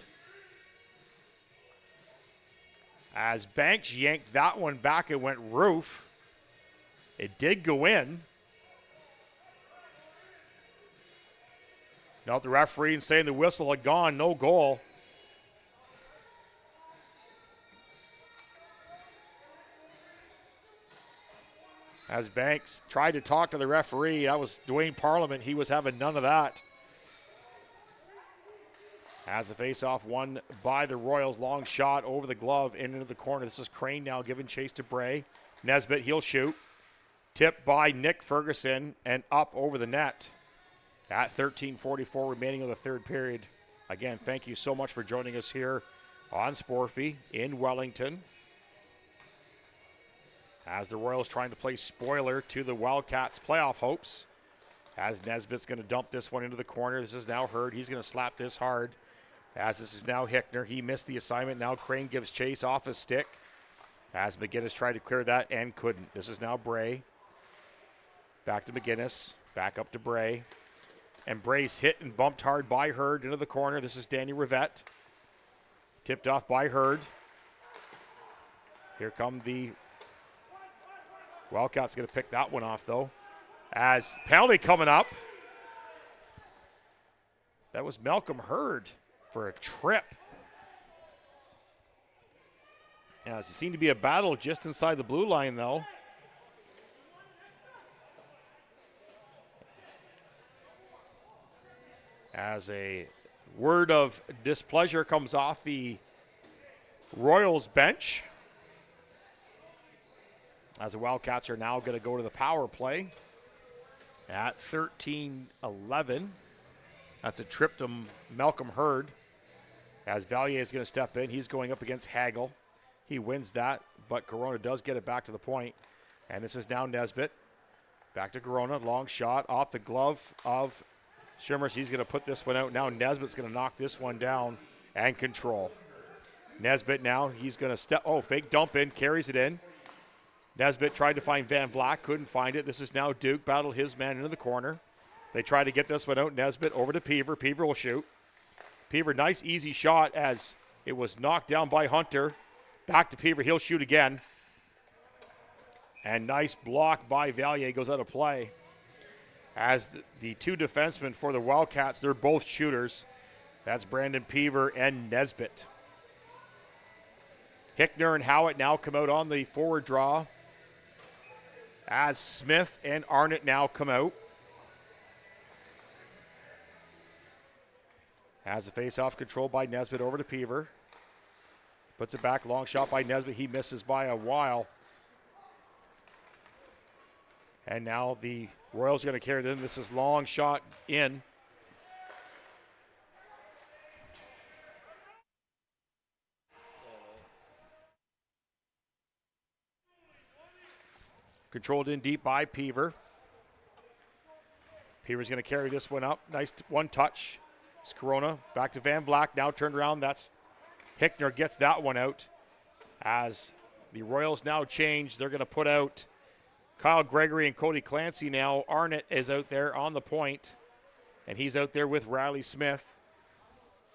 As Banks yanked that one back, it went roof. It did go in. Now the referee saying the whistle had gone, no goal. As Banks tried to talk to the referee, that was Dwayne Parliament. He was having none of that. As the faceoff won by the Royals, long shot over the glove into the corner. This is Crane now giving chase to Bray. Nesbitt, he'll shoot. Tipped by Nick Ferguson and up over the net. At 13:44 remaining of the third period. Again, thank you so much for joining us here on Sporfy in Wellington. As the Royals trying to play spoiler to the Wildcats' playoff hopes. As Nesbitt's going to dump this one into the corner. This is now Hurd. He's going to slap this hard. As this is now Hickner. He missed the assignment. Now Crane gives chase off his stick. As McGinnis tried to clear that and couldn't. This is now Bray. Back to McGinnis. Back up to Bray. And Bray's hit and bumped hard by Hurd into the corner. This is Danny Rivette. Tipped off by Hurd. Here come the Wildcats, going to pick that one off, though. As penalty coming up. That was Malcolm Hurd for a trip. As it seemed to be a battle just inside the blue line, though. As a word of displeasure comes off the Royals bench. As the Wildcats are now going to go to the power play at 13-11. That's a trip to Malcolm Hurd. As Valier is going to step in, he's going up against Hagel. He wins that, but Corona does get it back to the point. And this is now Nesbitt. Back to Corona, long shot off the glove of Shimmers. He's going to put this one out. Now Nesbitt's going to knock this one down and control. Nesbitt now, he's going to fake dump in, carries it in. Nesbitt tried to find Van Vlack, couldn't find it. This is now Duke, battled his man into the corner. They try to get this one out. Nesbitt over to Peaver. Peaver will shoot. Peaver, nice easy shot as it was knocked down by Hunter. Back to Peaver, he'll shoot again. And nice block by Valier, goes out of play. As the two defensemen for the Wildcats, they're both shooters. That's Brandon Peaver and Nesbitt. Hickner and Howitt now come out on the forward draw. As Smith and Arnott now come out. As the faceoff controlled by Nesbitt over to Peaver. Puts it back, long shot by Nesbitt. He misses by a while. And now the Royals are going to carry it in. This is long shot in. Controlled in deep by Peaver. Peaver's going to carry this one up. Nice one touch. It's Corona. Back to Van Vlack. Now turned around. That's Hickner gets that one out. As the Royals now change, they're going to put out Kyle Gregory and Cody Clancy now. Arnott is out there on the point, and he's out there with Riley Smith.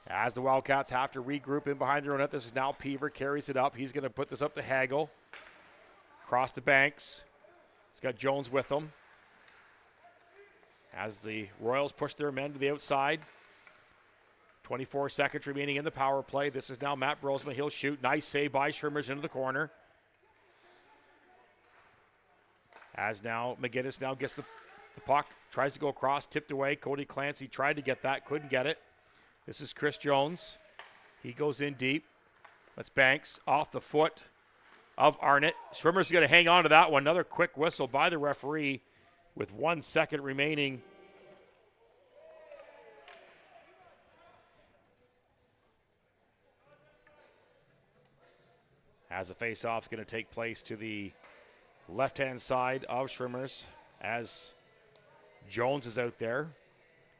As the Wildcats have to regroup in behind their own net, this is now Peaver, carries it up. He's going to put this up to Hagel. Across the Banks. He's got Jones with him. As the Royals push their men to the outside. 24 seconds remaining in the power play. This is now Matt Brosma. He'll shoot. Nice save by Schrimmers into the corner. As now McGinnis now gets the puck. Tries to go across. Tipped away. Cody Clancy tried to get that. Couldn't get it. This is Chris Jones. He goes in deep. That's Banks off the foot of Arnott. Schwimmer's going to hang on to that one. Another quick whistle by the referee with 1 second remaining. As the face-off is going to take place to the left-hand side of Schwimmers as Jones is out there.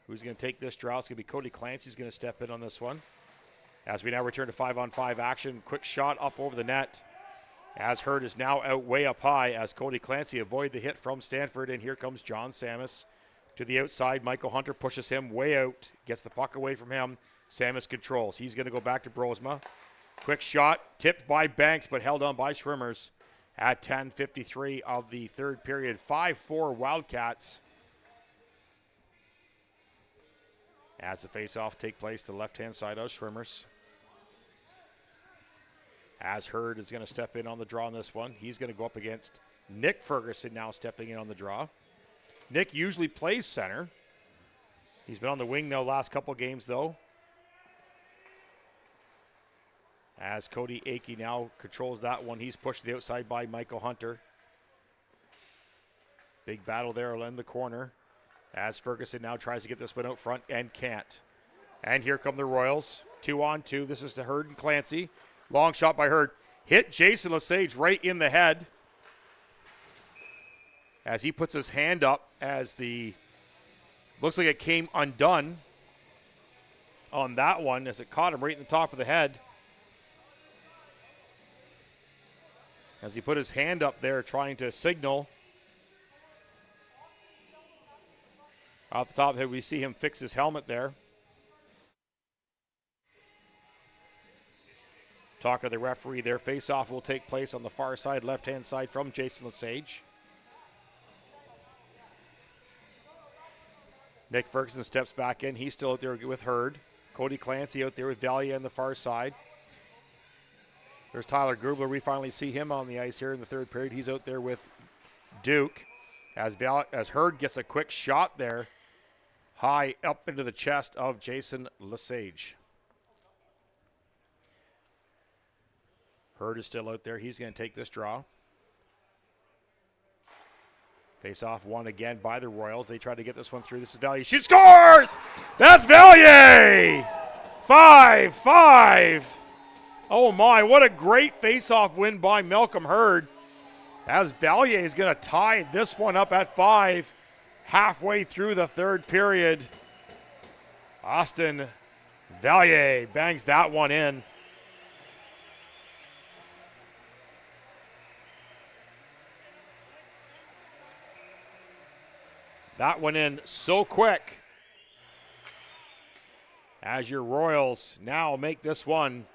Who's going to take this draw? It's going to be Cody Clancy's going to step in on this one. As we now return to 5-on-5 action. Quick shot up over the net. As Hurd is now out way up high as Cody Clancy avoid the hit from Stanford. And here comes John Samus to the outside. Michael Hunter pushes him way out. Gets the puck away from him. Samus controls. He's going to go back to Brosma. Quick shot tipped by Banks but held on by Schwimmers at 10:53 of the third period. 5-4 Wildcats. As the face-off take place to the left-hand side of Schwimmers. As Hurd is going to step in on the draw on this one. He's going to go up against Nick Ferguson now stepping in on the draw. Nick usually plays center. He's been on the wing now last couple games though. As Cody Akey now controls that one. He's pushed to the outside by Michael Hunter. Big battle there in the corner. As Ferguson now tries to get this one out front and can't. And here come the Royals. 2-on-2. This is the Hurd and Clancy. Long shot by Hurd. Hit Jason Lesage right in the head. As he puts his hand up as the... Looks like it came undone on that one as it caught him right in the top of the head. As he put his hand up there trying to signal. Off the top of the head, we see him fix his helmet there. Talk of the referee there. Face-off will take place on the far side, left-hand side from Jason Lesage. Nick Ferguson steps back in. He's still out there with Hurd. Cody Clancy out there with Valier on the far side. There's Tyler Grubler. We finally see him on the ice here in the third period. He's out there with Duke. As Hurd gets a quick shot there, high up into the chest of Jason Lesage. Hurd is still out there. He's going to take this draw. Face-off won again by the Royals. They try to get this one through. This is Valier. She scores! That's Valier! 5-5. Oh my, what a great face-off win by Malcolm Hurd. As Valier is going to tie this one up at 5 halfway through the third period. Austin Valier bangs that one in. That went in so quick. As your Royals now make this one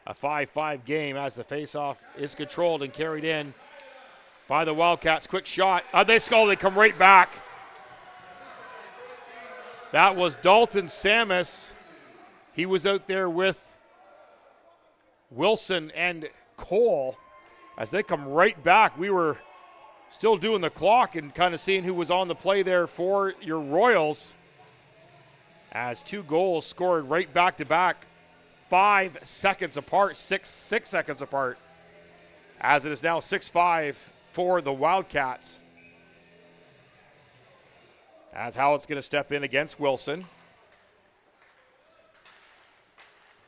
a 5-5 game as the faceoff is controlled and carried in by the Wildcats. Quick shot. They score. They come right back. That was Dalton Samus. He was out there with Wilson and Cole. As they come right back, we were still doing the clock and kind of seeing who was on the play there for your Royals. As 2 goals scored right back to back, 5 seconds apart, 6 seconds apart. As it is now 6-5 for the Wildcats. As Howlett's going to step in against Wilson.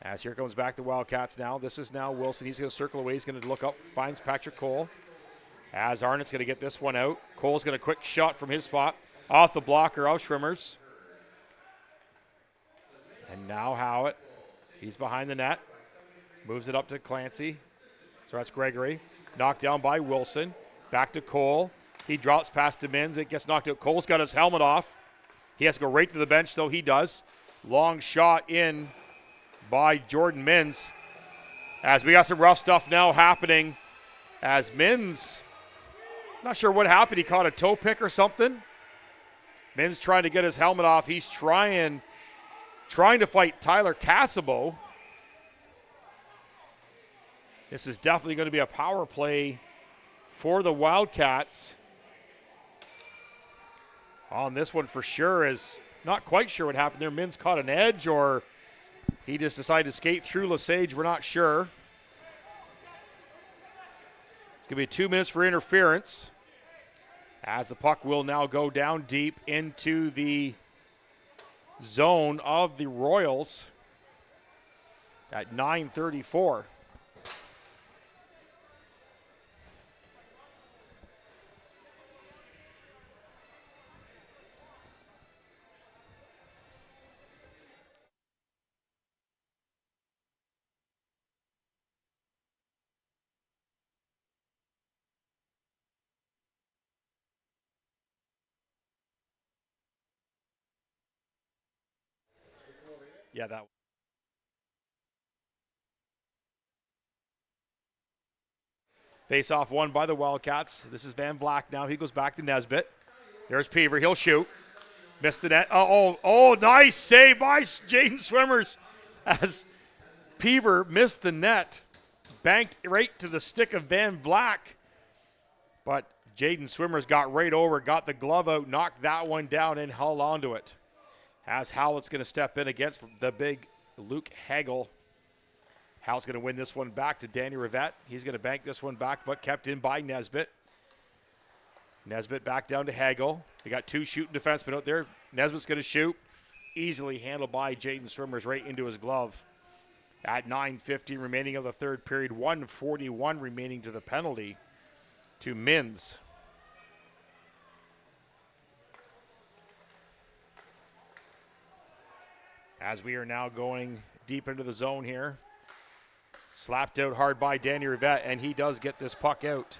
As here comes back the Wildcats now. This is now Wilson. He's going to circle away. He's going to look up, finds Patrick Cole. As Arnott's going to get this one out. Cole's going to quick shot from his spot off the blocker of Schwimmers. And now Howlett. He's behind the net. Moves it up to Clancy. So that's Gregory. Knocked down by Wilson. Back to Cole. He drops past Demins. It gets knocked out. Cole's got his helmet off. He has to go right to the bench, though he does. Long shot in by Jordan Mins. As we got some rough stuff now happening. As Mins Not sure what happened. He caught a toe pick or something. Min's trying to get his helmet off. He's trying to fight Tyler Casabo. This is definitely going to be a power play for the Wildcats. On this one for sure is not quite sure what happened there. Min's caught an edge or he just decided to skate through Lesage. We're not sure. It's going to be 2 minutes for interference as the puck will now go down deep into the zone of the Royals at 9:34. Yeah, that. Face-off won by the Wildcats. This is Van Vleck now. He goes back to Nesbitt. There's Peaver. He'll shoot. Missed the net. Oh, nice save by Jaden Swimmers as Peaver missed the net. Banked right to the stick of Van Vleck. But Jaden Swimmers got right over, got the glove out, knocked that one down, and held onto it. As Howlett's going to step in against the big Luke Hagel. Howlett's going to win this one back to Danny Rivette. He's going to bank this one back, but kept in by Nesbitt. Nesbitt back down to Hagel. They got 2 shooting defensemen out there. Nesbitt's going to shoot. Easily handled by Jaden Swimmers right into his glove. At 9:50 remaining of the third period, 1:41 remaining to the penalty to Mins. As we are now going deep into the zone here. Slapped out hard by Danny Rivette, and he does get this puck out.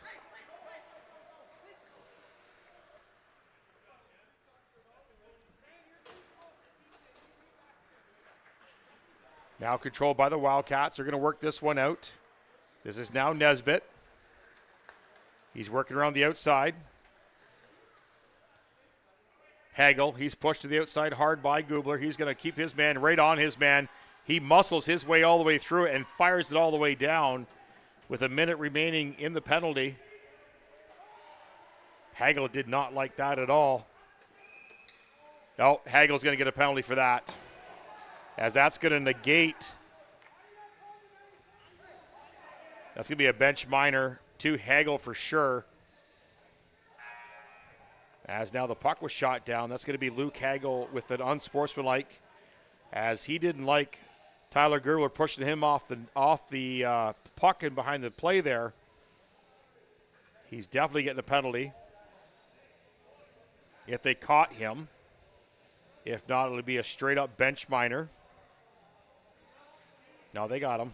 Now controlled by the Wildcats. They're going to work this one out. This is now Nesbitt. He's working around the outside. Hagel, he's pushed to the outside hard by Gubler. He's going to keep his man right on his man. He muscles his way all the way through it and fires it all the way down with a minute remaining in the penalty. Hagel did not like that at all. Oh, Hagel's going to get a penalty for that, as that's going to negate. That's going to be a bench minor to Hagel for sure. As now the puck was shot down, that's going to be Luke Hagel with an unsportsmanlike, as he didn't like Tyler Gerber pushing him off the puck and behind the play there. He's definitely getting a penalty if they caught him. If not, it'll be a straight-up bench minor. No, they got him.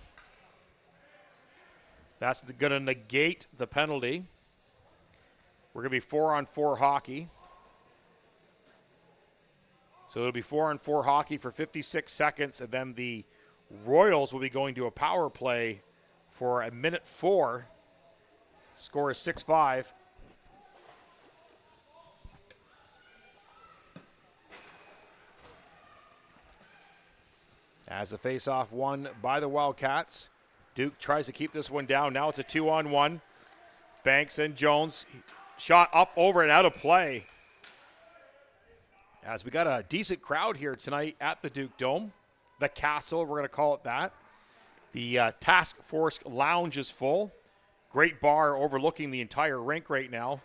That's going to negate the penalty. We're going to be 4-on-4 hockey. So it'll be 4-on-4 hockey for 56 seconds, and then the Royals will be going to a power play for a minute 4. Score is 6-5. As a face-off won by the Wildcats. Duke tries to keep this one down. Now it's a 2-on-1. Banks and Jones. Shot up, over, and out of play. As we got a decent crowd here tonight at the Duke Dome. The Castle, we're going to call it that. The Task Force Lounge is full. Great bar overlooking the entire rink right now.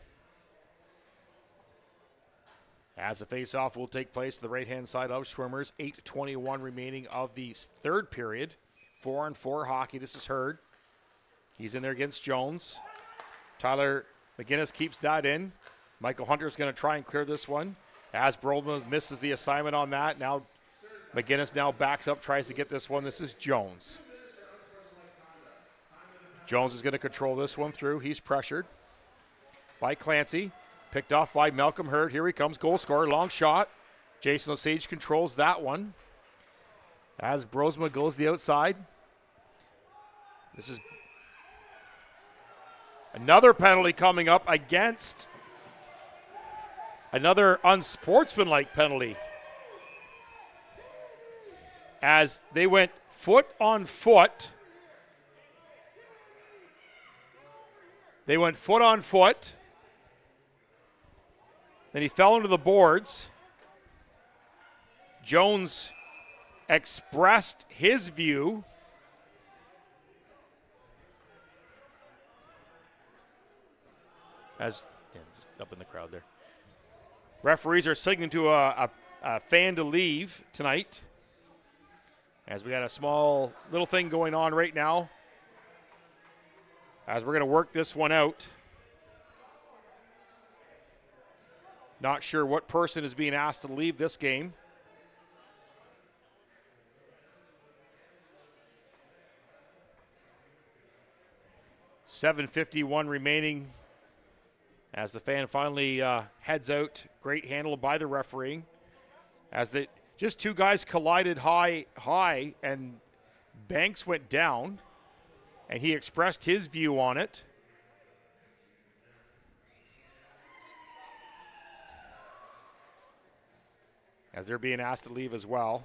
As the face-off will take place to the right-hand side of Schwimmers. 8:21 remaining of the third period. 4-on-4 hockey. This is Hurd. He's in there against Jones. Tyler McGinnis keeps that in. Michael Hunter's going to try and clear this one. As Broldman misses the assignment on that. Now McGinnis now backs up, tries to get this one. This is Jones. Jones is going to control this one through. He's pressured by Clancy. Picked off by Malcolm Hurd. Here he comes, goal scorer, long shot. Jason Osage controls that one. As Brosma goes the outside. This is Another penalty coming up against another unsportsmanlike penalty. As they went foot on foot. They went foot on foot. Then he fell into the boards. Jones expressed his view. As just up in the crowd there. Referees are signaling to a fan to leave tonight. As we got a small little thing going on right now. As we're going to work this one out. Not sure what person is being asked to leave this game. .751 remaining as the fan finally heads out. Great handle by the referee. As just two guys collided high, and Banks went down, and he expressed his view on it. As they're being asked to leave as well.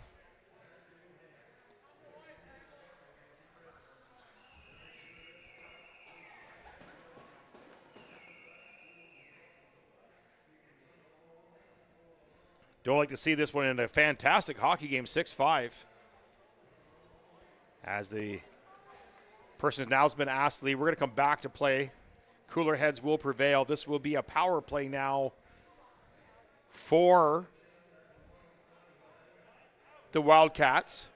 Don't like to see this one in a fantastic hockey game, 6-5. As the person now has been asked to leave, we're going to come back to play. Cooler heads will prevail. This will be a power play now for the Wildcats.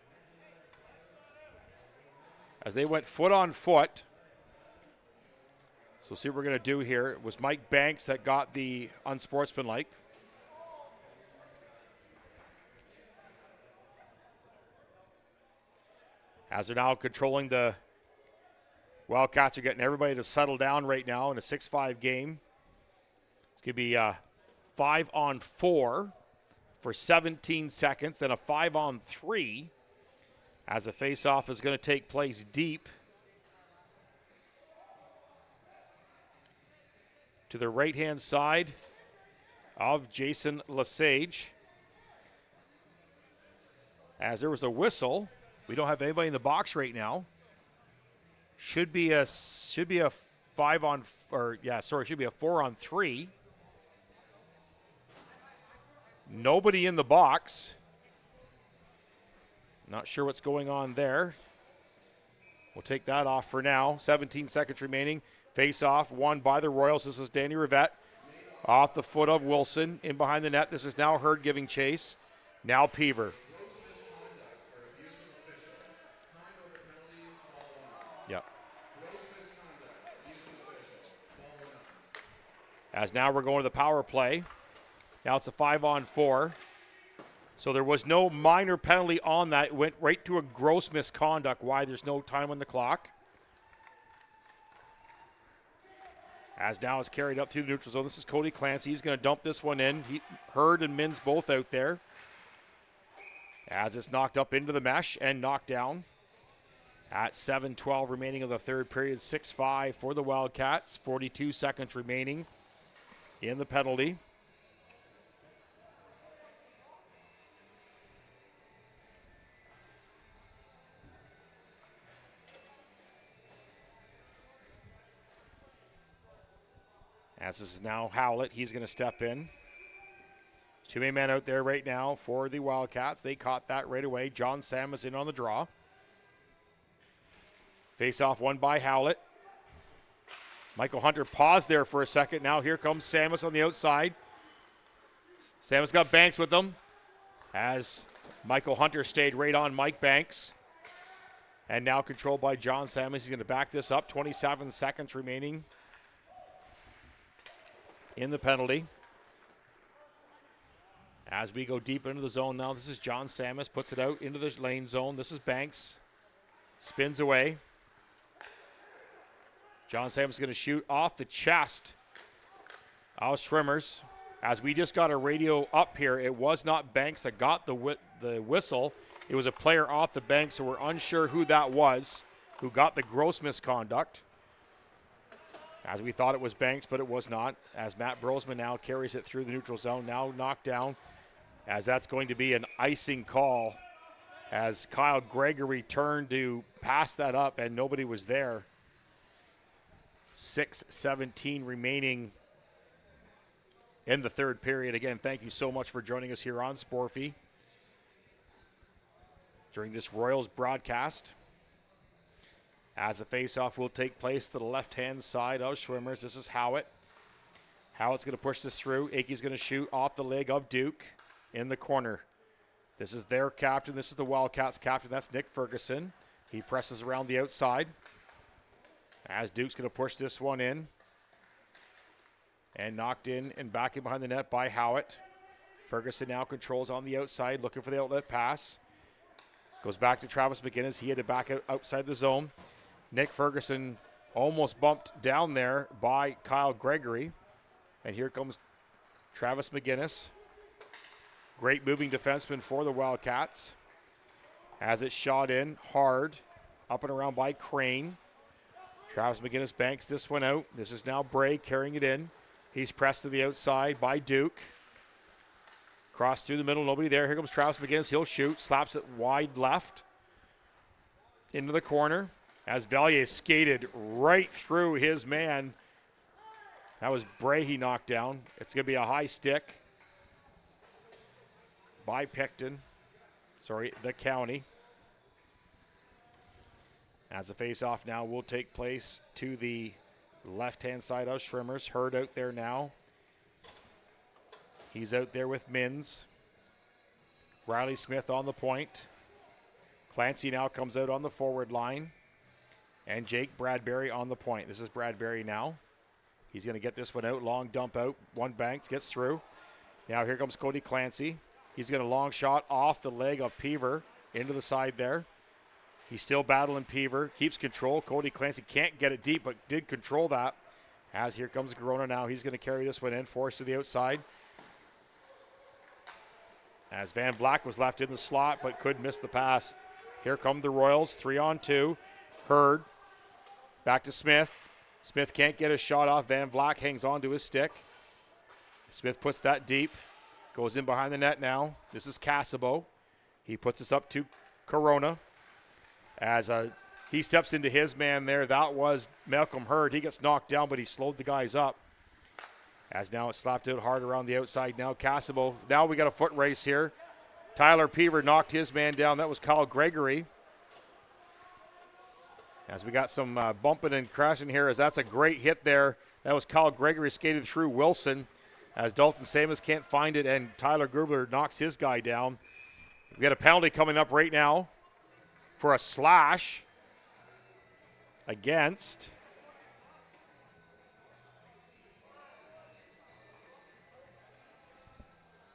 As they went foot on foot. So we'll see what we're going to do here. It was Mike Banks that got the unsportsmanlike. As they're now controlling the Wildcats are getting everybody to settle down right now in a 6-5 game. It's going to be 5-on-4 for 17 seconds, then a 5-on-3 as a face-off is going to take place deep to the right-hand side of Jason Lesage. As there was a whistle. We don't have anybody in the box right now. Should be a 4-on-3. Nobody in the box. Not sure what's going on there. We'll take that off for now. 17 seconds remaining. Face off, won by the Royals. This is Danny Rivette. Off the foot of Wilson. In behind the net. This is now Hurd giving chase. Now Peaver. Yep. As now we're going to the power play. Now it's a 5-on-4. So there was no minor penalty on that. It went right to a gross misconduct. Why there's no time on the clock. As now is carried up through the neutral zone. This is Cody Clancy. He's going to dump this one in. Hurd and Mins both out there. As it's knocked up into the mesh and knocked down. At 7:12 remaining of the third period, 6-5 for the Wildcats. 42 seconds remaining in the penalty. As this is now Howlett, he's going to step in. Two-man man out there right now for the Wildcats. They caught that right away. John Sam is in on the draw. Face-off won by Howlett. Michael Hunter paused there for a second. Now here comes Samus on the outside. Samus got Banks with them as Michael Hunter stayed right on Mike Banks. And now controlled by John Samus. He's going to back this up. 27 seconds remaining in the penalty. As we go deep into the zone now, this is John Samus. Puts it out into the lane zone. This is Banks. Spins away. John Samus is going to shoot off the chest of Schwimmers. As we just got a radio up here, it was not Banks that got the whistle. It was a player off the bank, so we're unsure who that was, who got the gross misconduct. As we thought it was Banks, but it was not. As Matt Brosman now carries it through the neutral zone, now knocked down. As that's going to be an icing call. As Kyle Gregory turned to pass that up and nobody was there. 6:17 remaining in the third period. Again, thank you so much for joining us here on Sporfy during this Royals broadcast. As the faceoff will take place to the left-hand side of Schwimmers. This is Howitt. Howitt's going to push this through. Akey's going to shoot off the leg of Duke in the corner. This is their captain. This is the Wildcats captain. That's Nick Ferguson. He presses around the outside. As Duke's going to push this one in. And knocked in and back in behind the net by Howitt. Ferguson now controls on the outside, looking for the outlet pass. Goes back to Travis McGinnis. He had to back out outside the zone. Nick Ferguson almost bumped down there by Kyle Gregory. And here comes Travis McGinnis. Great moving defenseman for the Wildcats. As it's shot in hard, up and around by Crane. Travis McGinnis banks this one out. This is now Bray carrying it in. He's pressed to the outside by Duke. Cross through the middle, nobody there. Here comes Travis McGinnis. He'll shoot, slaps it wide left into the corner. As Valier skated right through his man. That was Bray he knocked down. It's going to be a high stick by Picton. The county. As the faceoff now will take place to the left-hand side of Schwimmers. Hurd out there now. He's out there with Mins. Riley Smith on the point. Clancy now comes out on the forward line. And Jake Bradbury on the point. This is Bradbury now. He's going to get this one out. Long dump out. One Banks gets through. Now here comes Cody Clancy. He's going to long shot off the leg of Peaver into the side there. He's still battling Peaver. Keeps control. Cody Clancy can't get it deep, but did control that. As here comes Corona now. He's going to carry this one in. Forced to the outside. As Van Vleck was left in the slot, but could miss the pass. Here come the Royals. 3-on-2. Hurd. Back to Smith. Smith can't get a shot off. Van Vleck hangs on to his stick. Smith puts that deep. Goes in behind the net now. This is Casabo. He puts this up to Corona. As he steps into his man there. That was Malcolm Hurd. He gets knocked down, but he slowed the guys up. As now it's slapped out hard around the outside. Now Casabo. Now we got a foot race here. Tyler Peaver knocked his man down. That was Kyle Gregory. As we got some bumping and crashing here, as that's a great hit there. That was Kyle Gregory skated through Wilson. As Dalton Samus can't find it, and Tyler Grubler knocks his guy down. We got a penalty coming up right now for a slash against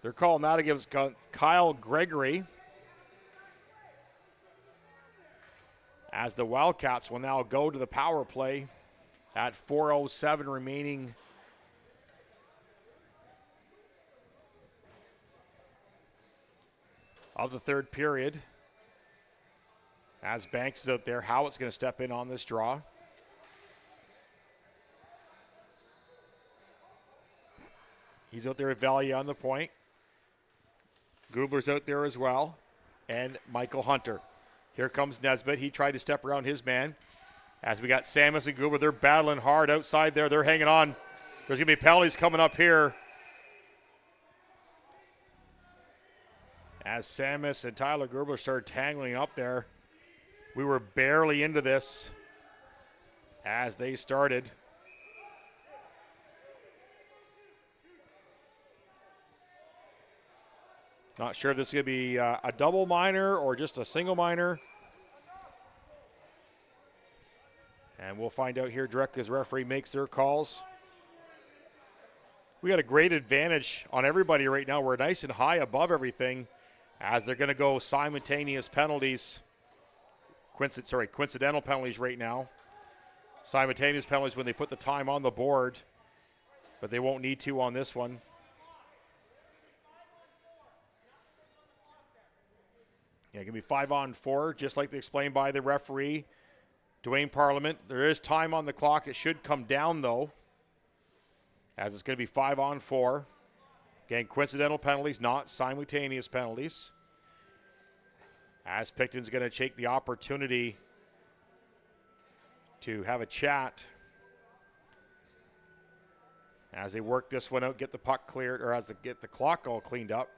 they're calling that against Kyle Gregory. As the Wildcats will now go to the power play at 4:07 remaining of the third period. As Banks is out there, Howitt's going to step in on this draw. He's out there with Valier on the point. Gubler's out there as well. And Michael Hunter. Here comes Nesbitt. He tried to step around his man. As we got Samus and Gubler, they're battling hard outside there. They're hanging on. There's going to be penalties coming up here. As Samus and Tyler Gubler started tangling up there. We were barely into this as they started. Not sure if this is going to be a double minor or just a single minor. And we'll find out here directly as the referee makes their calls. We got a great advantage on everybody right now. We're nice and high above everything as they're going to go simultaneous penalties. Coincidental penalties right now. Simultaneous penalties when they put the time on the board, but they won't need to on this one. Yeah, it can be 5-on-4, just like they explained by the referee. Dwayne Parliament. There is time on the clock. It should come down, though, as it's going to be 5-on-4. Again, coincidental penalties, not simultaneous penalties. As Picton's going to take the opportunity to have a chat as they work this one out, get the puck cleared, or as they get the clock all cleaned up.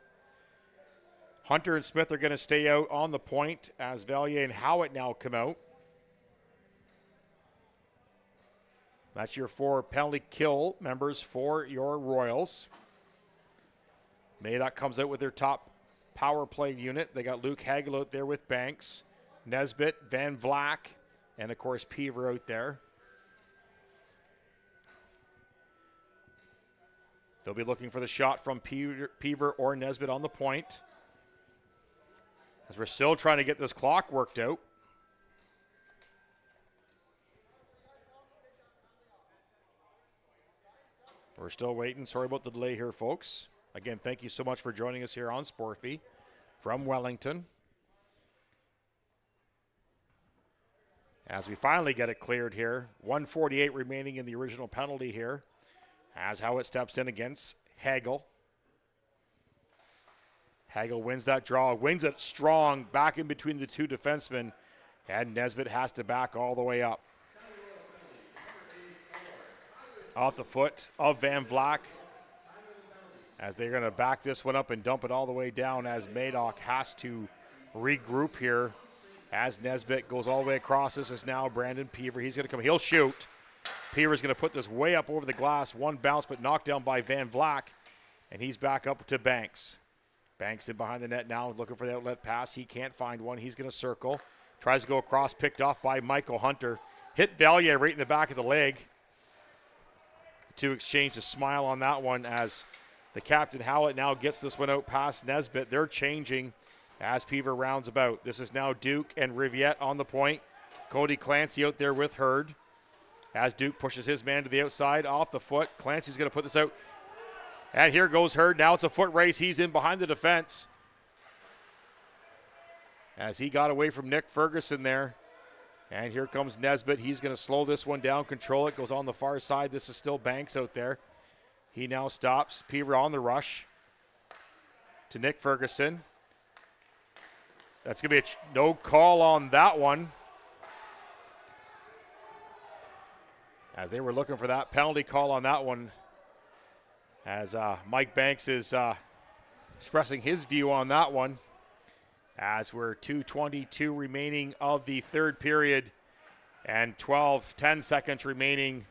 Hunter and Smith are going to stay out on the point as Valier and Howitt now come out. That's your 4 penalty kill members for your Royals. Madoc comes out with their top power play unit. They got Luke Hagel out there with Banks, Nesbitt, Van Vlack, and of course Peaver out there. They'll be looking for the shot from Peaver or Nesbitt on the point, as we're still trying to get this clock worked out. We're still waiting. Sorry about the delay here, folks. Again, thank you so much for joining us here on Sportfy from Wellington. As we finally get it cleared here, 1:48 remaining in the original penalty here, as Howitt steps in against Hagel. Hagel wins that draw, wins it strong, back in between the 2 defensemen, and Nesbitt has to back all the way up. Off the foot of Van Vlack, as they're going to back this one up and dump it all the way down, as Madoc has to regroup here as Nesbitt goes all the way across. This is now Brandon Peaver. He's going to come. He'll shoot. Peaver's going to put this way up over the glass. One bounce, but knocked down by Van Vlack, and he's back up to Banks. Banks in behind the net now, looking for the outlet pass. He can't find one. He's going to circle. Tries to go across, picked off by Michael Hunter. Hit Valier right in the back of the leg. To exchange a smile on that one, as the captain Howlett now gets this one out past Nesbitt. They're changing as Peaver rounds about. This is now Duke and Riviette on the point. Cody Clancy out there with Hurd as Duke pushes his man to the outside off the foot. Clancy's going to put this out. And here goes Hurd. Now it's a foot race. He's in behind the defense as he got away from Nick Ferguson there. And here comes Nesbitt. He's going to slow this one down, control it, goes on the far side. This is still Banks out there. He now stops. Peaver on the rush to Nick Ferguson. That's going to be no call on that one, as they were looking for that penalty call on that one, as Mike Banks is expressing his view on that one. As we're 2:22 remaining of the third period and 10 seconds remaining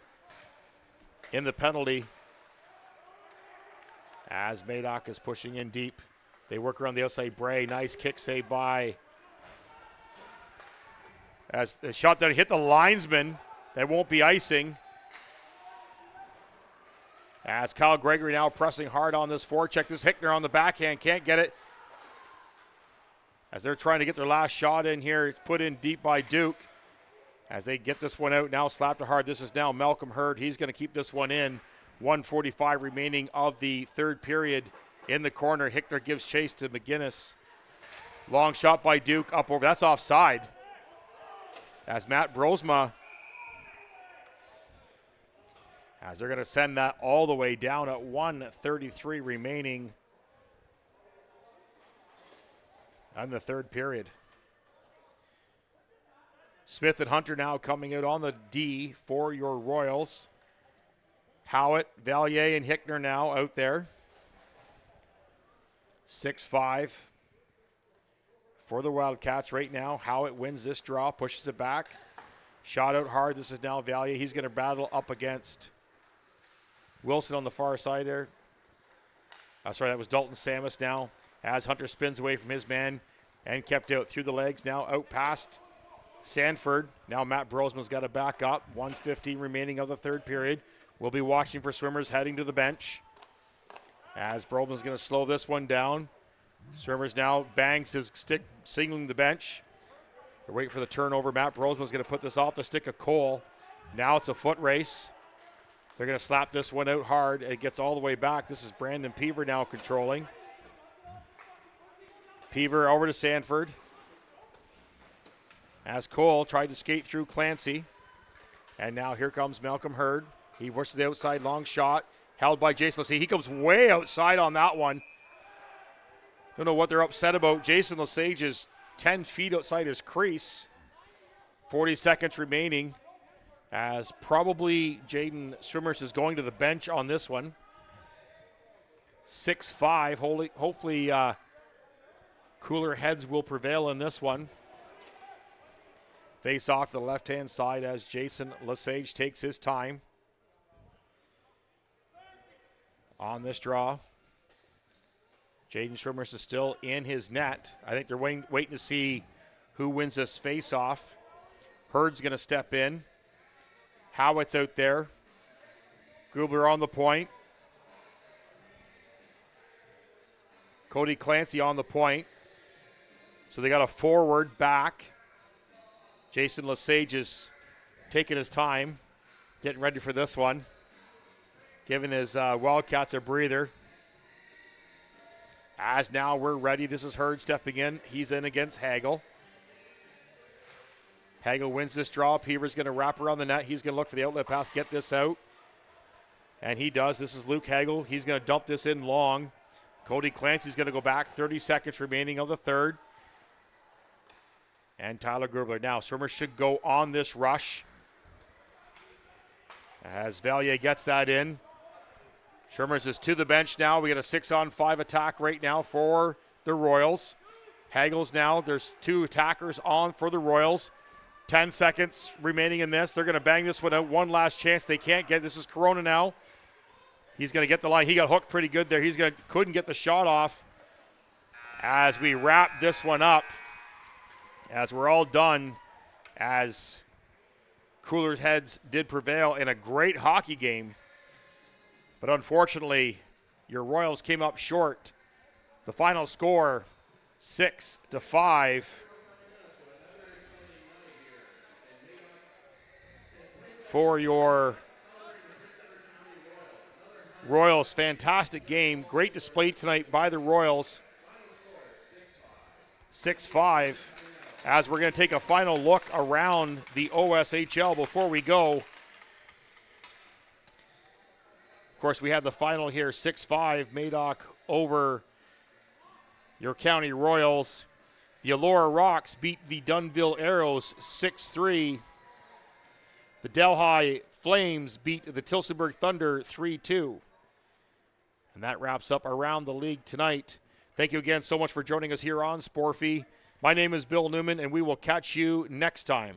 in the penalty, as Madoc is pushing in deep. They work around the outside. Bray, nice kick save by, as the shot that hit the linesman. That won't be icing. As Kyle Gregory now pressing hard on this forecheck. This Hickner on the backhand, can't get it. As they're trying to get their last shot in here, it's put in deep by Duke. As they get this one out, now slapped it hard. This is now Malcolm Hurd. He's going to keep this one in. 1:45 remaining of the third period in the corner. Hickner gives chase to McGinnis. Long shot by Duke up over. That's offside. As Matt Brosma, as they're going to send that all the way down at 1:33 remaining in the third period. Smith and Hunter now coming out on the D for your Royals. Howitt, Valier, and Hickner now out there. 6-5 for the Wildcats right now. Howitt wins this draw, pushes it back. Shot out hard. This is now Valier. He's going to battle up against Wilson on the far side there. That was Dalton Samus now. As Hunter spins away from his man and kept out through the legs. Now out past Sanford. Now Matt Brosman's got to back up. 1:15 remaining of the third period. We'll be watching for swimmers heading to the bench. As Brosman's going to slow this one down. Swimmers now bangs his stick, signaling the bench. They're waiting for the turnover. Matt Brosman's going to put this off the stick of Cole. Now it's a foot race. They're going to slap this one out hard. It gets all the way back. This is Brandon Peaver now controlling. Peaver over to Sanford. as Cole tried to skate through Clancy. And now here comes Malcolm Hurd. He works to the outside, long shot, held by Jason Lesage. He comes way outside on that one. Don't know what they're upset about. Jason Lesage is 10 feet outside his crease. 40 seconds remaining, as probably Jaden Swimmers is going to the bench on this one. 6-5. Hopefully cooler heads will prevail in this one. Face off to the left-hand side as Jason Lesage takes his time on this draw. Jaden Swimmers is still in his net. I think they're waiting to see who wins this face-off. Hurd's going to step in. Howitt's out there. Gubler on the point. Cody Clancy on the point. So they got a forward back. Jason Lesage is taking his time, getting ready for this one, giving his Wildcats a breather. As now we're ready. This is Hurd stepping in. He's in against Hagel. Hagel wins this draw. Peever's going to wrap around the net. He's going to look for the outlet pass, get this out. And he does. This is Luke Hagel. He's going to dump this in long. Cody Clancy's going to go back. 30 seconds remaining of the third. And Tyler Grubler. Now, Swimmers should go on this rush. As Valier gets that in. Swimmers is to the bench now. We got a 6-on-5 attack right now for the Royals. Hagel's now. There's 2 attackers on for the Royals. 10 seconds remaining in this. They're going to bang this one out. One last chance. They can't get. This is Corona now. He's going to get the line. He got hooked pretty good there. Couldn't get the shot off. As we wrap this one up, as we're all done, as cooler heads did prevail in a great hockey game. But unfortunately, your Royals came up short. The final score, 6-5. For your Royals. Fantastic game. Great display tonight by the Royals. 6-5. As we're going to take a final look around the OSHL before we go. Of course, we have the final here, 6-5. Madoc over your County Royals. The Elora Rocks beat the Dunnville Arrows 6-3. The Delhi Flames beat the Tillsonburg Thunder 3-2. And that wraps up around the league tonight. Thank you again so much for joining us here on Sporfy. My name is Bill Newman, and we will catch you next time.